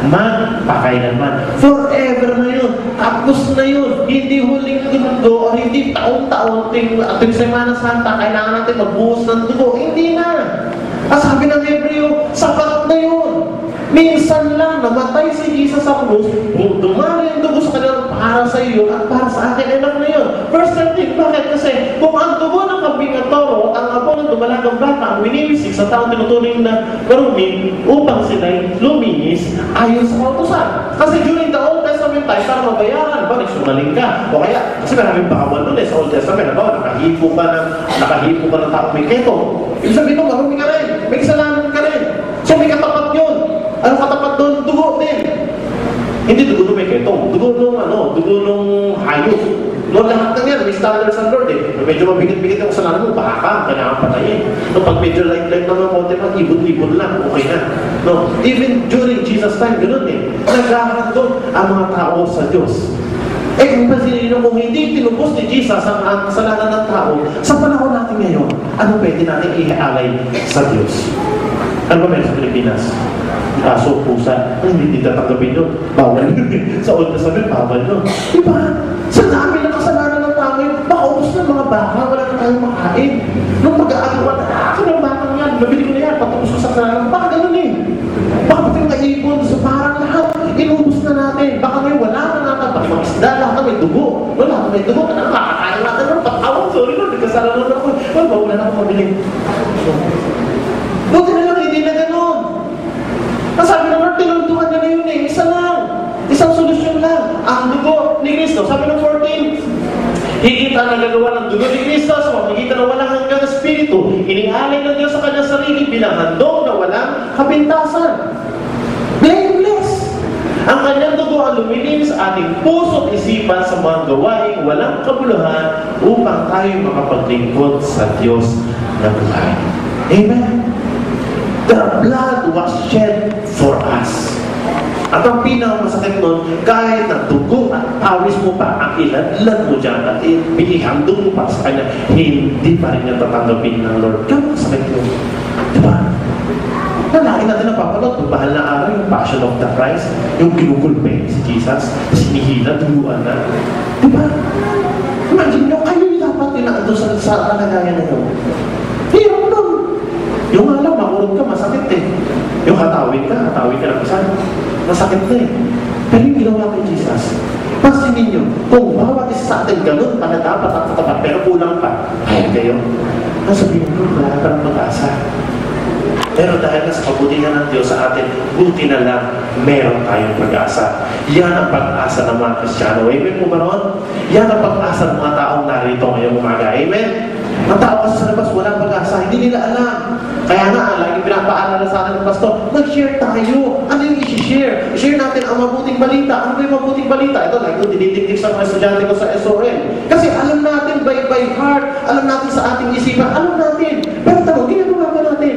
Magpakailanman. Forever na yun. Tapos na yun. Hindi huling dugo o hindi taon-taon ating Semana Santa kailangan natin magbuhos ng dugo. Hindi na. Ang sabi ng Hebreo, sapat na yun. Minsan lang namatay si Jesus sa krus, dumali ang dugo sa kanyang para sa iyo at para sa akin, anak na yun. Verse 13, bakit? Kasi kung ang dugo ng kambing at toro at ang apo ng dumalagang bata ang winiwisik sa taong tinuturing na marumi upang sila'y luminis ayon sa kautusan. Kasi during the Old Testament time, para mabayaran, ba, nagsumaling ka? O kaya, kasi maraming bawal nun sa Old Testament, ba, nakahipo ka ng taong may keto. Ibig sabihin mo, marumi ka rin, may kasalanan ka rin. So may katapat yun. Ano katapat doon? Dugo din. Hindi dugo nung may ketong. Dugo nung hayop. No, lahat ng yan, may standards ng Lord eh. Medyo mabigat-bigat ang kasalanan mo, baka ka, kailangan patayin. No, pag medyo light-light naman konti, mag-ibon-ibon lang, okay na. No, even during Jesus' time, ganoon eh. Naghahandog ang mga tao sa Diyos. Kung pansinin nyo, kung hindi tinubos ni Jesus ang kasalanan ng tao, sa panahon natin ngayon, ano pwede natin iaalay sa Diyos? Ano ba meron sa Pilipinas? Aso, pusa, hindi tatanggapin yun. Bawal yun. Sa Old Testament, bawal yun. Diba? Sa dami ng kasalanan ng tao yun, makaubos ng mga baka, wala na tayong makain. Nung mag-aagawa, ako ng bakang yan, mabili ko na yan, patubos ko sa kasalanan. Baka ganun eh. Baka pati mga ibon, so parang lahat, inubos na natin. Baka ngayon, wala na natin. Baka mag-isda, lahat na may dugo. Wala na may dugo. Ano, makakain natin nun. Patawag, sorry nun, nagkasalanan ako. Wala na ako mabili. Buti na lang, hindi na ganun. Sabi ng Lord, tinuntungan niya na yun eh. Isa lang. Isang solusyon lang. Ang dugo ni Kristo. Sabi ng 14, higit ang nagagawa ng dugo ni Kristo sa pamagitan ng walang hanggang espiritu. Inialay ng Diyos sa kanyang sarili bilang handog na walang kapintasan. Blameless. Ang kanyang dugo ang lumilin sa ating puso at isipan sa mga gawaing walang kabuluhan upang tayo makapaglingkod sa Diyos na buhay. Amen. The blood was shed for us. At ang pinakamasakit nun, kahit na dugo at pawis mo pa ang iladlad mo dyan at binihandog mo pa sa kanya, hindi pa rin niya tatanggapin ng Lord. Kaya masakit yun. Diba? Nalaki natin napapalot, yung bahal na araw, yung Passion of the Christ, yung kinugulpe si Jesus, sinihila, duluan na. Diba? Imagine nyo, kayo yung dapat tinaado sa kalagayan na yun. Hirap nun. Yung alam, makurot ka, masakit eh. Yung hatawin ka ng isa. Masakit na eh. Pero yung ginawa kay Jesus, pansinin nyo, kung bawat isa sa atin ganun, pala dapat at katapat, pero kulang pa. Kaya kayo, nasabihin nyo, wala ka ng mag-asa. Pero dahil sa kabutihan ng Diyos sa atin, buti na lang, meron tayong pag-asa. Yan ang pag-asa ng mga Kristiyano. Amen po ba ron? Yan ang pag-asa ng mga taong narito ngayong umaga. Amen? Ang tao kasi sa labas, walang pag-asa. Hindi nila alam. Kaya nga, lagi pinapaalala sa atin ng pastor, mag-share tayo. Ano yung i-share? I-share natin ang mabuting balita. Ano ba yung mabuting balita? Ito, lagi ko dinidigdig sa mga estudyante ko sa SOL. Kasi alam natin by heart, alam natin sa ating isipan, alam natin. Pero tanong, ginagawa ba natin?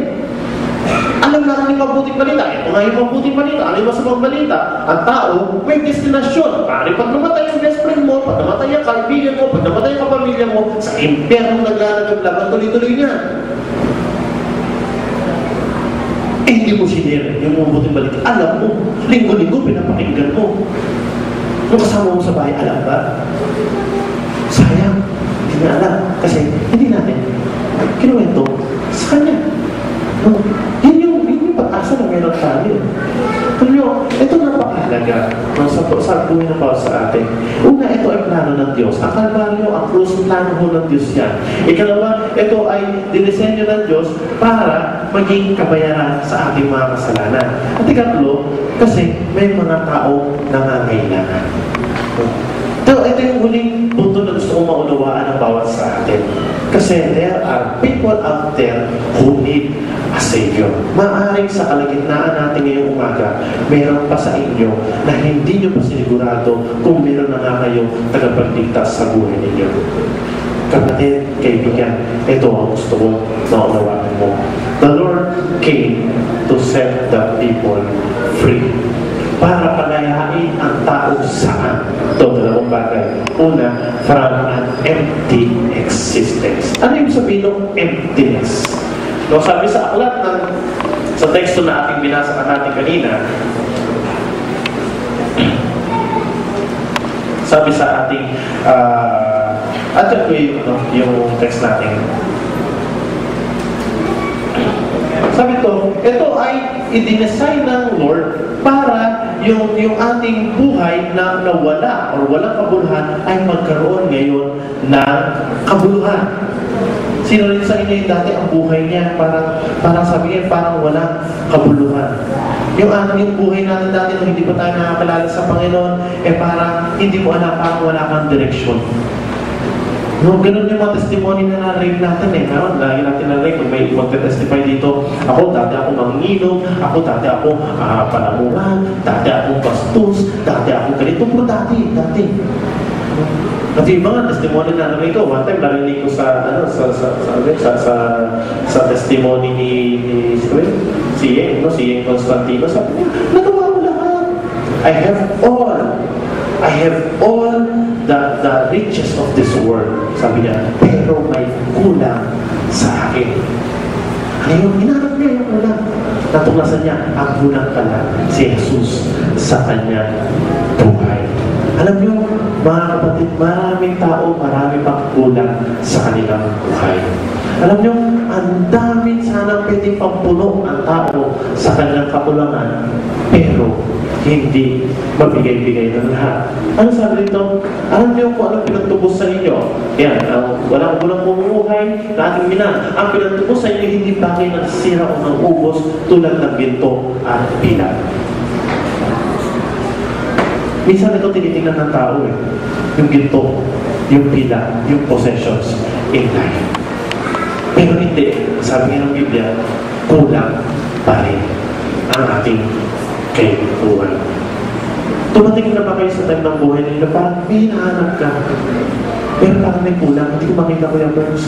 Alam natin yung mabuting balita. Ito nga yung mabuting balita. Ano yung masamang balita? Ang tao, may destinasyon. Pari pag namatay ang best friend mo, pag namatay ang kaibigan mo, pag namatay ang kapamilya mo, sa impyerno naglalagag laban, tuloy-tuloy niya. hindi mo sinira yung mabuting balita. Alam mo, linggo-linggo pinapakinggan mo. Yung kasama mo sa bahay, alam ba? Sayang, hindi na alam. Kasi hindi natin kinuwento sa kanya. No? Yun yung pag-asa na meron tayo. Pero ito napakahalaga sa buhay ng bawat sa atin. Una, ito ay plano ng Diyos. Ang Kalbaryo, ang krus, plano ho ng Diyos yan. Ikalawa, ito ay dinisenyo ng Diyos para maging kabayaran sa ating mga kasalanan. At ikatlo, kasi may mga tao nangangailangan. Ito yung huling punto na gusto kong maunawaan ng bawat sa atin. Kasi there are people out there who need a Savior. Maaaring sa kalagitnaan natin ngayong umaga, meron pa sa inyo na hindi nyo pa sinigurado kung meron na nga kayo tagapagligtas sa buhay ninyo. Kapatid, kaibigan, ito ang gusto kong maunawaan mo. The Lord came to set the people free. Para palayain ang tao saan? Ito, dalawang bagay. Una, from an empty existence. Ano yung sabihin ng emptiness? No, sabi sa aklat sa teksto na ating binasa natin kanina, sabi sa ating at ko yung text natin. Sabi ito ay idinesign ng Lord para yung ating buhay na nawala or walang kabuluhan ay magkaroon ngayon ng kabuluhan. Sino rin sa inyo yung dati ang buhay niya parang sabihin parang walang kabuluhan. Yung buhay natin dati nung hindi pa tayo nakakalala sa Panginoon parang hindi mo alam, parang wala kang direksyon. No, ganun yung mga testimony na na-rave natin Ngayon, lagi natin na-rave. Kung may magte-testify dito, ako, dati ako manginginom, ako, dati ako panamuhan, dati ako bastos, dati ako ganito po, dati. Kasi yung mga testimony na namin ko, one time narinig ko sa testimony ni si Yeng Constantino, sabi niya, nagawa ko lahat. I have all the riches of this world. Sabi niya, pero may kulang sa akin. Ngayon, hinanap niya yung kulang. Natuklasan niya, ang kulang pala si Jesus sa kanyang buhay. Alam niyo, mga kapatid, maraming tao, marami pang kulang sa kanilang buhay. Alam niyo, ang dami sana pwedeng pampuno ang tao sa kanilang kakulangan, pero hindi mabigay-bigay ng lahat. Ano sabi dito? Alam niyo kung anong pinagtubos sa inyo? Yan, walang bumumuhay na ating minang. Ang pinagtubos sa inyo hindi bagay na sira o ng ubos tulad ng ginto at pilat. Minsan ito tinitingnan ng tao yung ginto, yung pila, yung possessions in life. Pero hindi, sabi ng Biblia, kulang pa rin ang ating kaibuhan. Tumating na ba kayo sa time ng buhay ninyo? Parang may hinahanap ka. Pero parang may kulang. Hindi ko makita ko yung verse.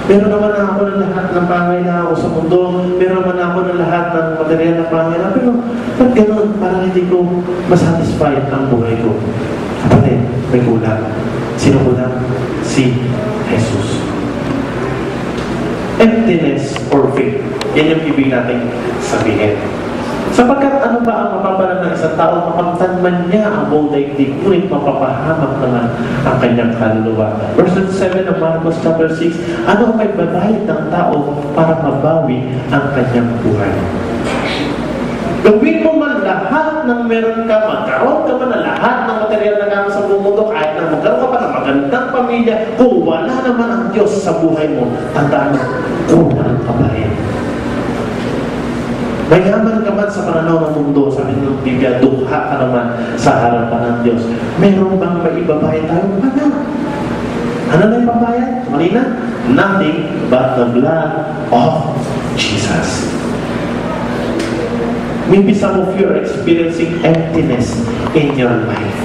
Meron naman ako ng lahat ng pangailangan ako sa mundo. Meron naman ako ng lahat ng material na pangailangan. Pero ba't ganun? Parang hindi ko masatisfied ang buhay ko. Kapatid, may kulang. Sino kulang? Si Jesus. Emptiness or faith. Yan yung ibig natin sabihin. Sapagkat ano ba ang mapapalan ng isang tao? Makamtan man niya ang buong daigdig, ngunit mapapahamak naman ang kanyang kaluluwa. Verse 7 ng Marcos chapter 6, ano ang may babayad ng tao para mabawi ang kanyang buhay? Gawin mo man lahat ng meron ka, magkaroon ka man na lahat ng material na gamit sa buong mundo, kahit na magkaroon ka pa ng magandang pamilya, kung wala naman ang Diyos sa buhay mo, tandaan mo, kulang ka pa rin. Mayaman ka man sa pananaw ng mundo, sabi ng Biblia, dukha ka naman sa harapan ng Diyos. Meron bang maibabayad tayo? Wala. Ano na yung pabayad? Malina? Nothing but the blood of Jesus. Maybe some of you are experiencing emptiness in your life.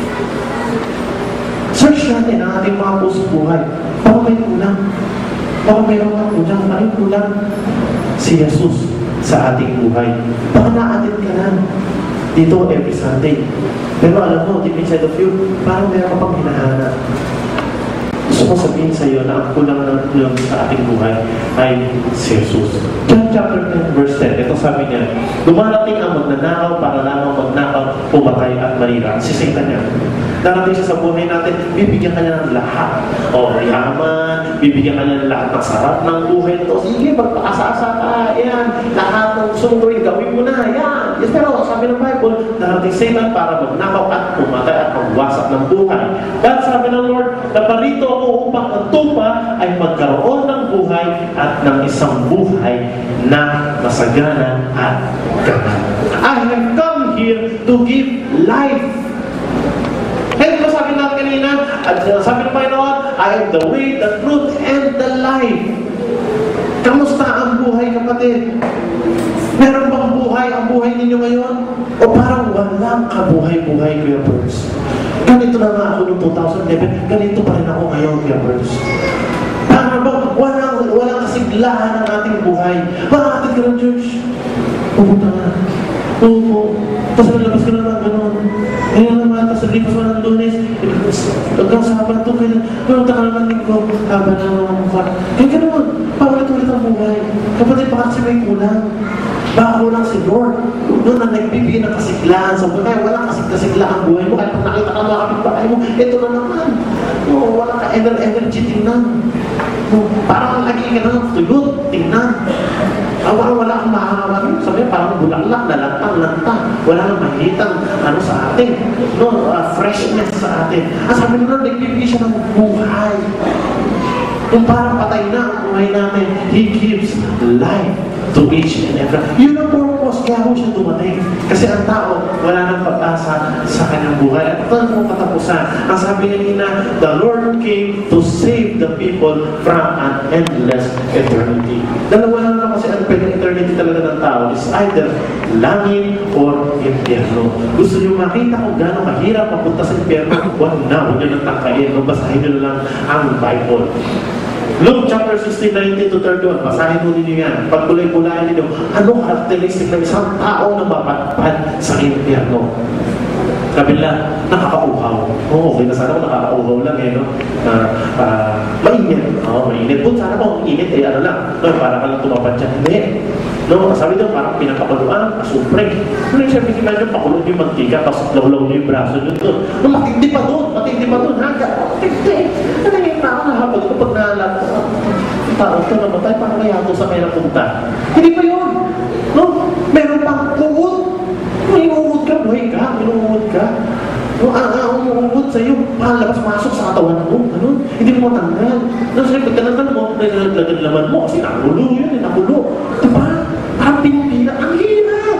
Search natin ang ating mga puso buhay. Baka may kulang. Baka mayroon kang kulang. Ano yung kulang? Si Jesus sa ating buhay. Baka naatin ka na dito every Sunday. Pero alam mo, deep inside of you, parang meron ka pang hinahanap. Gusto ko sabihin sa iyo na ang kulang sa ating buhay ay si Jesus. John chapter 10 verse 10, ito sabi niya, dumarating ang magnanakaw para lamang magnakaw, pumatay at marira. Si Satan niya. Darating siya sa buhay natin, bibigyan ka niya ng lahat. O, yaman, bibigyan ka niya ng lahat ng sarap ng buhay ito. Sige, magpaasa-asa ka. Yan, lahat ng sungguin, gawin mo na. Yan. Yes, pero sabi ng Bible, darating Satan para magnakaw at pumatay at magwasak ng buhay. But sabi ng Lord, naparito ako upang ang tupa ay magkaroon ng buhay at ng isang buhay na masagana at ganap. I have come here to give life. Kaya diba sabi natin kanina, at sabi ng Panginoon, I am the way, the truth, and the life. Kamusta ang buhay, kapatid? Meron bang buhay ang buhay ninyo ngayon? O parang walang kabuhay-buhay, Kuya Bruce? Ganito na nga ako noong 2011, ganito pa rin ako ngayon, Kuya Bruce. Parang bang walang kasiglahan ang ating buhay. Bakit ka ng church? Pupunta na. Oo. Tapos nalabas ka na naman gano'n. Ngayon naman, tapos nalipas mo ng Lunes. Hanggang Sabado, punta ka naman linggo. Haba na naman ang mukha. Kaya gano'n, paulit-ulit ang buhay. Kapatid, baka kasi may kulang. Baka kulang si Lord. Doon na nagbibigay ng kasiglahan sa buhay. Kaya walang kasigla ang buhay mo. Kaya pag nakita ka mga kapitbahay mo, ito na naman. Oo, wala ka energy, tingnan. Parang lagi ka na tuyot, tingnan. Wala kang makakawan. Sabi, parang bulaklak, nalantang-lantang. Wala kang mahitang sa atin. Freshness sa atin. Sabi nyo, nagbibigay siya ng buhay. Kung parang patay na ang buhay natin, He gives life to each and every. Yun ang purpose, kaya ako siya dumating. Kasi ang tao, wala nang pag-asa sa kanyang buhay. At ito ang katapusan. Ang sabi niya, the Lord came to save the people from an endless eternity. Dalawa lang naman kasi ang eternity talaga ng tao is either langit or impyerno. Gusto niyo makita kung gano'ng mahirap mapunta sa impyerno? Huwag nyo nang tangkain. Basahin nyo lang ang Bible. Luke chapter 16, 19 to 31. Basahin mo ninyo yan. Pagkulay-kulayan ninyo, anong karakteristik ng isang tao na mapatpad sa impyerno? Kabila, nakakauhaw. Okay na sana kung nakakauhaw lang no? Mainit. Mainit po. Sana kung init, ano lang. Para ka lang tumapad siya. Hindi. No, sabi doon, parang pinakapuluan, asupre. Ano yung sabi niyo, pakulog yung mantika, tapos lawlaw niyo yung braso nyo doon. No, matindi pa doon, matindi. Ano yung tao na habag ko pag naalala ko, yung tao ito namatay, parang kaya ito sa kaya napunta. Hindi pa yun. No, meron pang uod. May uod ka, buhay ka, inuud ka. Ang umuud sa'yo, palabas-masok sa katawan mo. Ano? Hindi mo matanggal. Sabi, pagkanantan mo, nalaglagan laman mo kasi nakulo yun, nakulo. Diba? Parang pinipila. Ang hirap!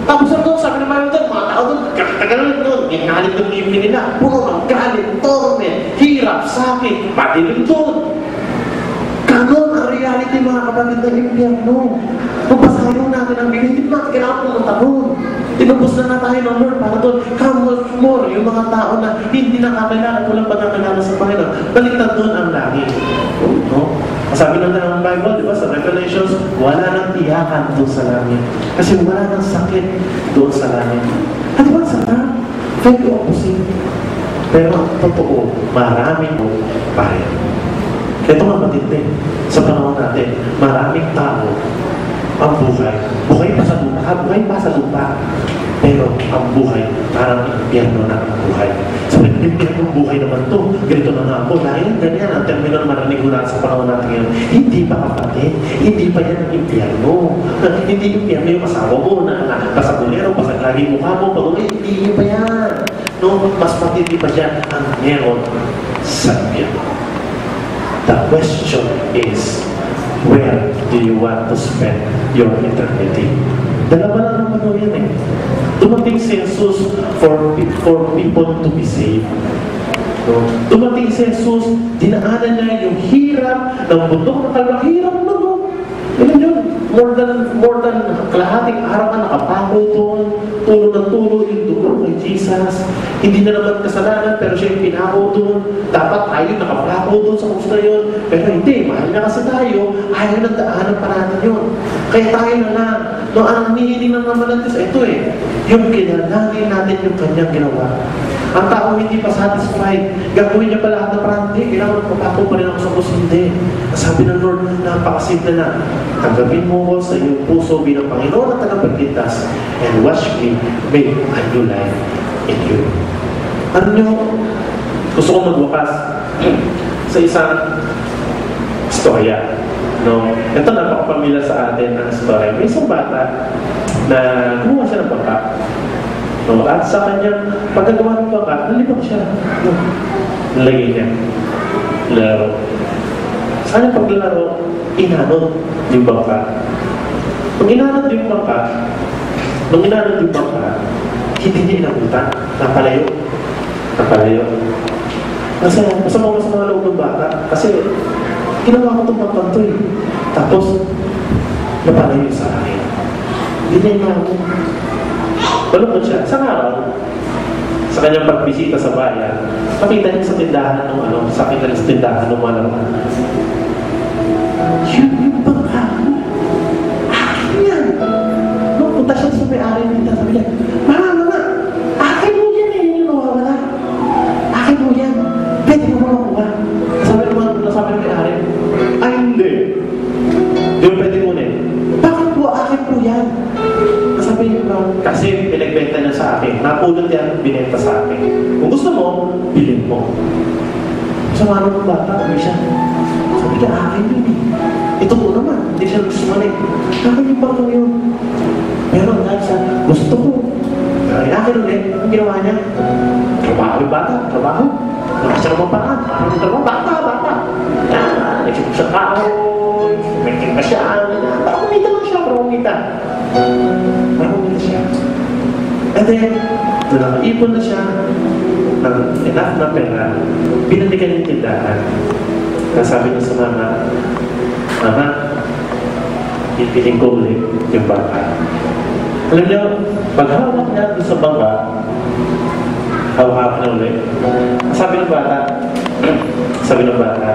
Tapos ano, sabi naman doon, mga tao doon, kakagalan doon, gingalit doon yung nila, puno ng galit, torment, hirap, sakit, patilig doon. Ganon ang reality mga kapatid ng impyerno. Kung basahin natin ang Biblia, hindi natin kailangan pumunta doon. Tinubos na tayo ng Lord para doon. Come with more, yung mga tao na hindi nakakailangan, walang pagkakailangan sa Panginoon. Baliktad doon ang langit. No? Sabi lang ng Bible, di ba, sa Revelations, wala nang tiyakan doon sa langit. Kasi wala nang sakit doon sa langit. At diba, sarap? Very opposite. Pero ang totoo, maraming mo pa rin. Ito nga matindi. Sa panahon natin, maraming tao ang buhay pa sa lupa, buhay pa sa lupa. Pero ang buhay, parang impyerno na ang buhay. Sabi ko, impyerno buhay naman to. Ganito na nga ako. Dahil ganyan ang termino na marinig ko na sa panahon natin ngayon. Hindi pa kapatid. Hindi pa yan ang impyerno. Hindi impyerno yung asawa mo na pasagulero, pasaglagi mukha mo, pag-uli. Hindi pa yan. No, mas matindi pa dyan ang meron sa impyerno. The question is, where do you want to spend your eternity? Dalawa lang naman po yan eh. Dumating si Jesus for people to be saved. So, dumating si Jesus, dinaanan niya yung hirap ng bundok ng kalwa. Hirap na no. Yun. More than kalahating araw ka nakapako doon. Tulo ng tulo yung dugo kay Jesus. Hindi na naman kasalanan, pero siya yung pinako doon. Dapat tayo nakapako doon sa krus na yun. Pero hindi, mahal na kasi tayo. Ayaw na daanan pa natin yun. Kaya tayo na lang. No, ang hinihiling ng naman natin sa ito eh. Yung kinalanin natin yung kanyang ginawa. Ang tao hindi pa satisfied. Gagawin niya pa lahat ng parang, hindi, kailangan magpapako pa rin ako sa krus. Hindi. Sabi ng Lord, napakasimple na, tanggapin mo ko sa iyong puso bilang Panginoon at tagapagligtas and wash me, make a new life in you. Ano nyo? Gusto kong magwakas sa isang istorya. No? Ito napakapamilya sa atin ng istorya. May isang bata na kumuha siya ng bangka. No? At sa kanyang pagkagawa ng bangka, nalibang siya. No? Nalagay niya. Laro. Sa kanyang paglalaro, inanod yung bangka. Nung inanod yung bangka, hindi niya inabutan. Napalayo. Kasi masama sa mga loob ng bata. Kasi ginawa ko itong bangkang to eh. Tapos, napalayo sa akin. Hindi niya inabutan. Balukod siya. Sa araw, sa kanyang pagbisita sa bayan, makita niya sa tindahan ng mga laruan. Yung bangka. Akin yan. Nung punta siya sa may-ari nito, sabi niya, Mama, akin mo yan eh, yung nawawala. Akin mo yan. Pwede mo makuha. Sabi ng may-ari, ay hindi. Yung pwede mo eh. Bakit po? Akin po yan. Sabi niya, kasi pinagbenta niya sa akin. Napulot yan, binenta sa akin. Kung gusto mo, bilhin mo. Sa mga ng bata, uwi siya. Sabi niya, akin yun eh. Ito po naman, hindi siya nagsusumalik. Akin yung bangkang yun. Pero dahil sa gusto ko, ay akin ulit, ang ginawa niya, trabaho yung bata, trabaho. Wala siya naman paraan, parang trabaho, bata. Nagsipag siya kahoy, kumikit na siya, parang kumita lang siya, parang kumita siya. And then, nung nakaipon na siya ng enough na pera, binalikan yung tindahan. Sabi niya sa mama, Mama, pipiling ko ulit yung bangka. Alam niyo, paghawak niya doon sa bangka, hawak na ulit. Sabi ng bata,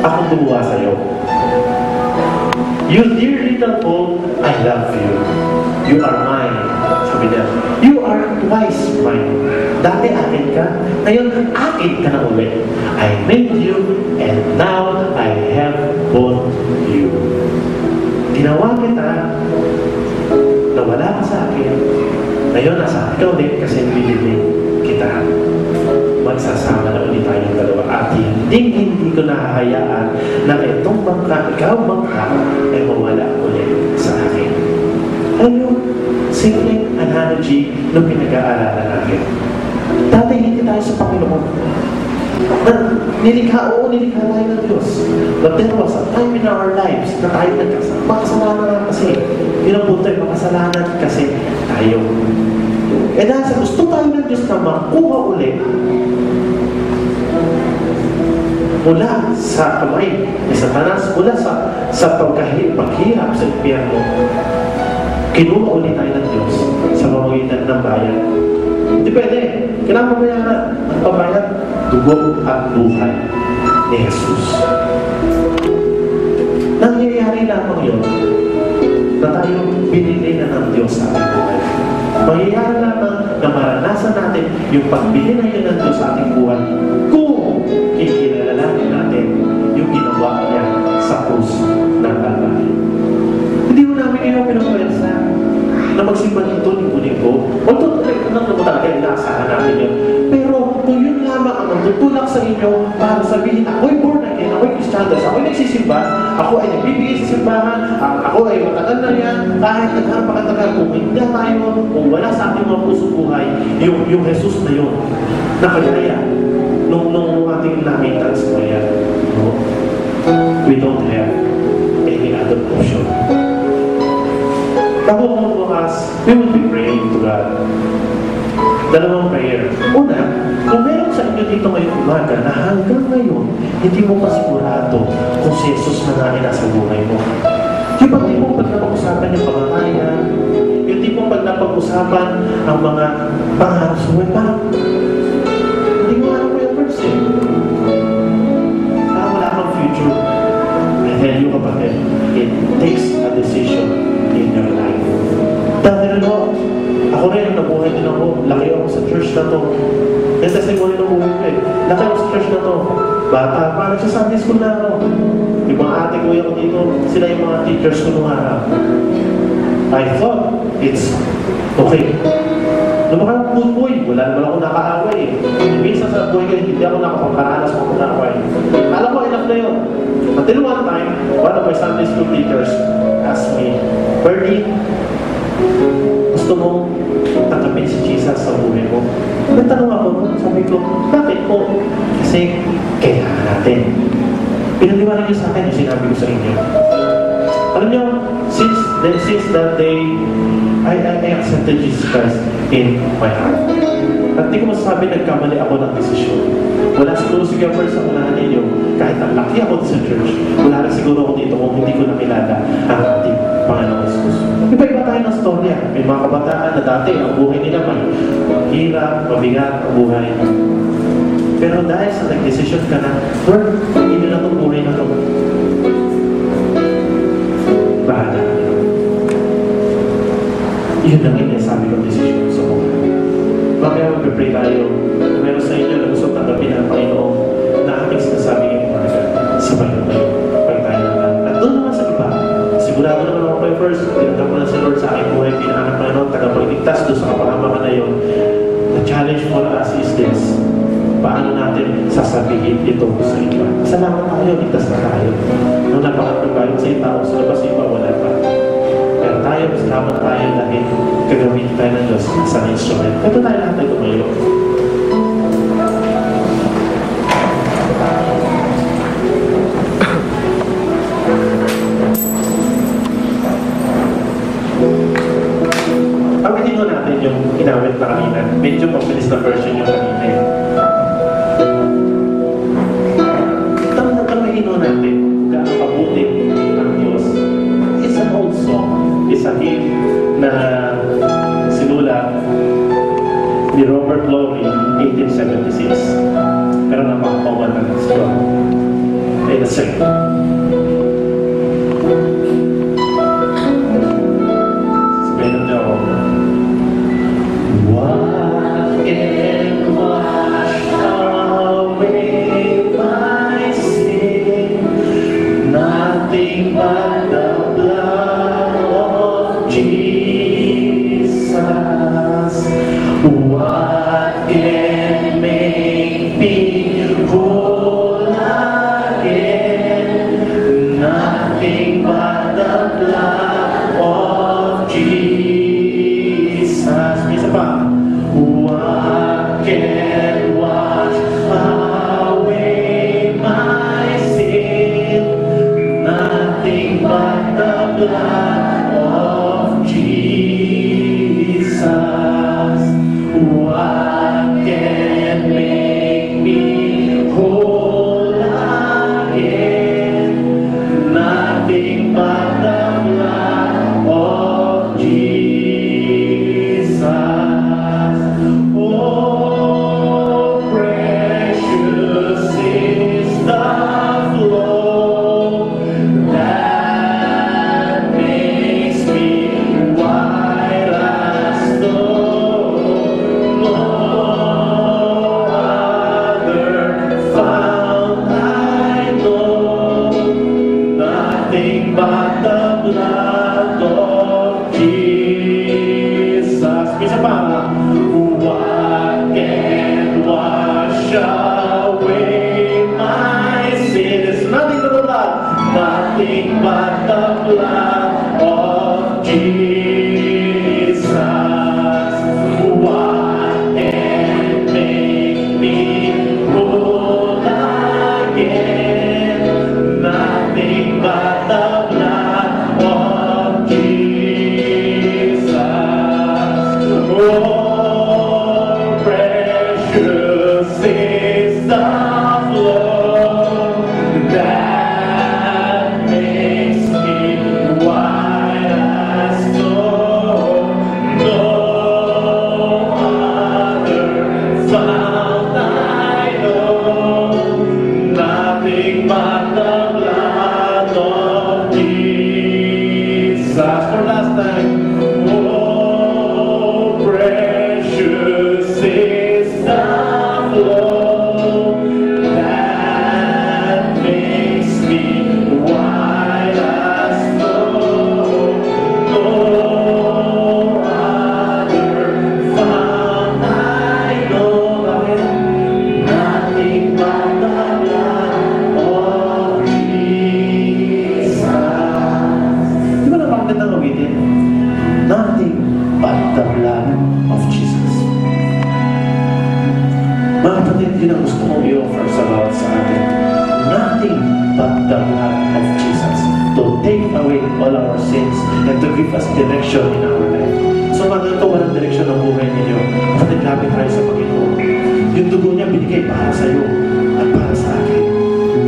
akong gumawa sa'yo. You dear little boat, I love you. You are mine. Sabi niya, you are twice mine. Dati akin ka, ngayon akin ka na ulit. I made you, and now I have both you. Ginawa kita, nawala ka sa akin. Ngayon, nasa akin ka ulit kasi binili kita. Magsasama na ulit tayong dalawa. At hindi ko nahahayaan na itong ikaw bangka, ay mawala ulit sa akin. Ano? Simpleng analogy na pinag-aaralan natin. Dati hindi tayo sa Panginoon. Nilikha tayo ng Diyos. But there was a time in our lives na tayo makasalanan na kasi. Yun ang punto, makasalanan kasi tayo. Eh dahil sa gusto tayo ng Diyos na makuha ulit mula sa kamay ni Satanas, mula sa paghihirap sa impyerno, kinuha ulit tayo ng Diyos sa pamamagitan ng bayan. Hindi pwede. Kailangan mabayaran ang pambayad, dugo at buhay ni Jesus. Nangyayari lamang yun na tayo binili na ng Diyos sa ating buhay. Mangyayari lamang na maranasan natin yung pagbili na yun ng Diyos sa ating buhay kung kikilalanin natin yung ginawa niya sa krus ng Kalbaryo. Hindi mo namin yung pinapwersa na magsimba dito linggo-linggo. Although talaga inaasahan natin yun. Pero kung yun lamang ang magtutulak sa inyo para sabihin, ako'y born again, ako'y Kristiyanos, ako'y nagsisimba, ako ay nagbibigay sa simbahan, ako ay matagal na yan, kahit nagharapakatagal, kung hindi tayo, kung wala sa ating mga puso buhay, yung Jesus na yun, nakagaya nung ating nakita sa kanya. No? We don't have any other option. Bago mo bukas, we will be praying to God. Dalawang prayer. Una, kung meron sa inyo dito ngayong umaga na hanggang ngayon, hindi mo pa sigurado kung si Jesus na nga nasa buhay mo. Yung pag di mo pag napag-usapan yung pamatayan, yung di mo pag napag-usapan ang mga pangarap sa buhay, parang hindi mo alam mo yung person. Parang wala kang future. I tell you kapatid, it takes a decision in your life. Dahil ako rin, nabuhay din ako, laki ako sa church na to. Yung testimony ng buhay ko eh. Laki ako sa church na to. Bata pa, nagsa-Sunday school na ako. Yung mga ate kuya ko dito, sila yung mga teachers ko nung araw. I thought it's okay. Nung mga good boy, wala naman ako nakaaway eh. Minsan sa buhay ko, hindi ako nakapagkaranas kung nakaway. Alam ko, enough na yun. Until one time, one of my Sunday school teachers asked me, Bernie, gusto mong tanggapin si Jesus sa buhay mo? Nagtanong ako, sabi ko, bakit po? Kasi kailangan natin. Pinaniwala niyo sa akin yung sinabi ko sa inyo. Alam niyo, since that day, I accepted Jesus Christ in my heart. At di ko masasabi nagkamali ako ng desisyon. Wala siguro si Gilbert sa unahan ninyo, kahit ang laki ako sa church, wala rin siguro ako dito kung hindi ko nakilala ang ating Panginoon Jesus. Iba-iba tayo ng storya. May mga kabataan na dati, ang buhay nila may hirap, mabigat ang buhay. Pero dahil sa nag-decision ka na, Lord, hindi na itong buhay na ito. Bahala. Yun lang yung sabi kong decision sa buhay. Bakit mag-pray tayo na meron sa inyo na gusto tanggapin ang Panginoon na ating sinasabi yung mga sabay na tayo. Pag tayo naman. At doon naman sa iba, sigurado naman ako kayo first, tinanggap mo na si Lord sa aking buhay, pinaanak Panginoon, tagapagligtas doon sa kapahamakan na yun. The challenge for us is this. Paano natin sasabihin ito sa iba? Salamat tayo, ligtas na tayo. Nung napakapagbayo sa tao, sa labas iba, wala pa. Pero tayo, salamat tayo dahil gagawin tayo ng Diyos sa instrument. Ito tayo lahat ay tumayo. Pagkitin mo natin yung inawit na kanina. Medyo mabilis na version yung kanina yun. Tamahin natin gaano kabuti ang Diyos. It's an old song. It's a hymn na sinulat ni Robert Lowry 1876. Pero napakapawan na siya. Ay, nasir. Sabihin niyo ako. What can wash away my sin? Nothing but the blood of Jesus. What can make me whole again? Nothing but the blood of Jesus. Isa pa. What can wash away my sin? Nothing but the blood of Jesus. What can make me whole again? Nothing but the blood of Jesus. Oh, Mga kapatid, yun ang gusto kong i-offer sa bawat sa atin. Nothing but the blood of Jesus to take away all our sins and to give us direction in our life. So mga ito, walang direksyon ng buhay ninyo. Kapatid, lapit tayo sa Panginoon. Yung dugo niya binigay para sa iyo at para sa akin.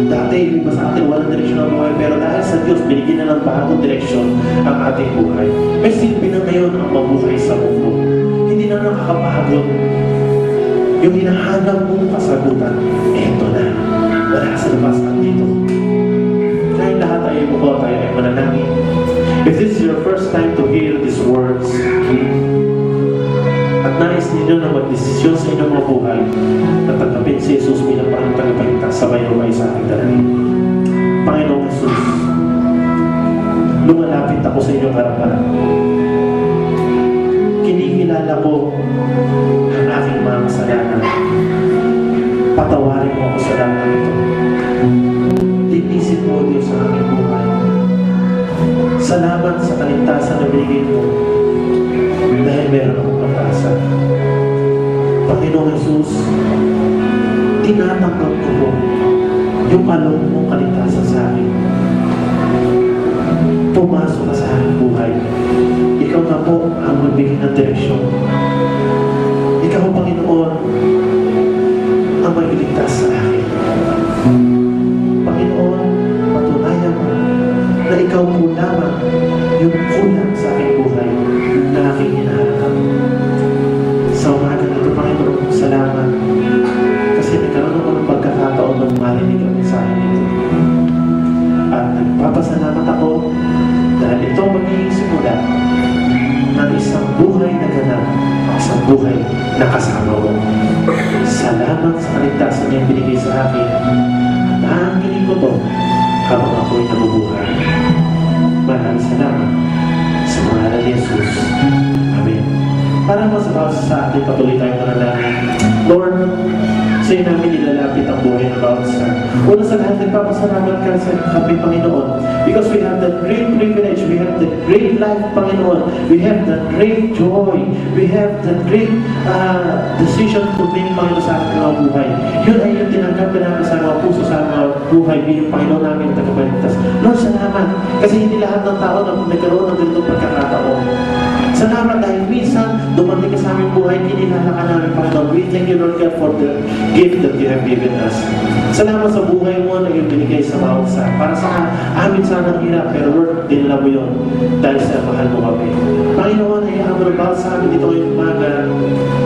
Dati, yung iba sa atin, walang direksyon ng buhay. Pero dahil sa Diyos, binigyan na ng bagong direksyon ang ating buhay. May silbi na ngayon ang mabuhay sa mundo. Hindi na nakakapagod. Yung hinahanap mong kasagutan, eto na. Wala sa labas nandito. Kaya lahat ay ibuko tayo ay mananangin. If this is your first time to hear these words, at nais ninyo na magdesisyon sa inyong mga buhay na tanggapin si Jesus bilang parang tagapagligtas, sabay mo kayo sa aking dalangin. Panginoong Jesus, lumalapit ako sa inyong harapan. Kinikilala ko ang aking mga kasalanan. Patawarin mo ako sa lahat ito. Linisin mo, Diyos, sa aking buhay. Salamat sa kaligtasan na binigay mo dahil meron akong pag-asa. Panginoong Jesus, tinatanggap ko po yung kaloob mong kaligtasan sa akin. Pumasok ka sa aking buhay. Ikaw na po ang magbigay ng direksyon. Ikaw, Panginoon, ang magliligtas sa akin. Panginoon, patunayan mo na ikaw po lamang yung kulang sa aking buhay na aking hinahanap. Sa umaga nito, Panginoon, salamat kasi nagkaroon ako ng pagkakataon ng marinig ang mensahe nito. At nagpapasalamat ako dahil ito magiging simula ng isang buhay na ganap, isang buhay na kasama mo. Salamat sa kaligtasan niyang binigay sa akin. Naanginin ko to habang ako'y nabubuhay. Maraming salamat sa pangalan ni Jesus. Amen. Para masabasa sa atin, patuloy tayo manalangin. Lord, sa'yo namin nilalapit ang buhay ng bawat isa. Una sa lahat, nagpapasalamat ka sa kami, Panginoon. Because we have that great privilege, we have that great life, Panginoon. We have that great joy. We have that great decision to make, Panginoon, sa ating mga buhay. Yun ay yung tinanggap na namin sa mga puso, sa mga buhay, bilang Panginoon namin tagapagligtas. Lord, salamat. Kasi hindi lahat ng tao na nagkaroon ng ganitong pagkakataon. Salamat dahil minsan dumating ka sa aming buhay, kinilala ka namin, Panginoon. We thank you, Lord God, for the gift that you have given us. Salamat sa buhay mo na yung binigay sa bawat isa. Para sa amin sana ang hirap, pero Lord, dinala mo yun dahil sa mahal mo kami. Panginoon, hayaan mo na bawat sa amin dito ngayong umaga.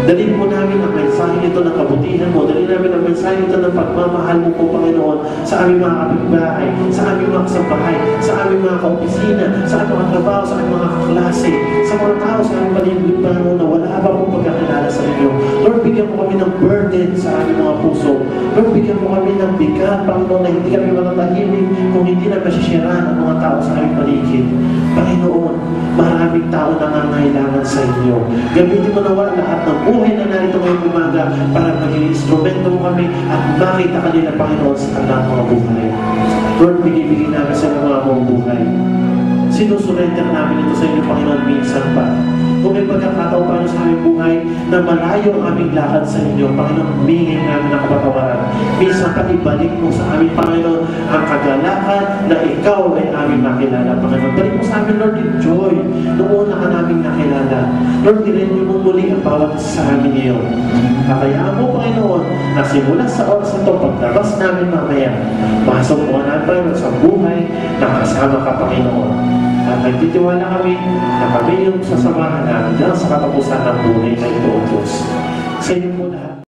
Dalhin mo namin ang mensahe nito ng kabutihan mo. Dalhin namin ang mensahe nito ng pagmamahal mo po, Panginoon, sa aming mga kapitbahay, sa aming mga kasambahay, sa aming mga kaopisina, sa aming mga trabaho, sa aming mga kaklase, sa mga tao sa aming paligid, Panginoon, na wala ba pong pagkakilala sa inyo. Lord, bigyan mo kami ng burden sa aming mga puso. Lord, bigyan mo kami ng bigat, Panginoon, na hindi kami matatahimik kung hindi na masisirahan ang mga tao sa aming paligid. Panginoon, maraming tao na nangangailangan sa inyo. Gamitin mo nawa lahat ng buhay na narito ngayong umaga para maging instrumento mo kami at makita kanila, Panginoon, sa kanilang mga buhay. Lord, bigay namin sa mga buhay. Sinusurrender namin ito sa inyo, Panginoon, minsan pa. Kung may pagkakataon pa sa aming buhay na malayo ang aming lakad sa inyo, Panginoon, humingi namin ng kapatawaran. Minsan pa ibalik mo sa amin, Panginoon, ang kagalakan na ikaw ay aming makilala, Panginoon. Balik mo sa amin, Lord, yung joy. Noong una ka namin nakilala. Lord, i-renew mo muli ang bawat sa amin ngayon. Kakayaan mo, Panginoon, na simula sa oras na ito, paglabas namin mamaya, pasok mo namin, Panginoon, sa buhay na kasama ka, Panginoon. At nagtitiwala kami na kami yung sasamahan namin sa katapusan ng buhay na ito, O Diyos. Sa inyo po lahat.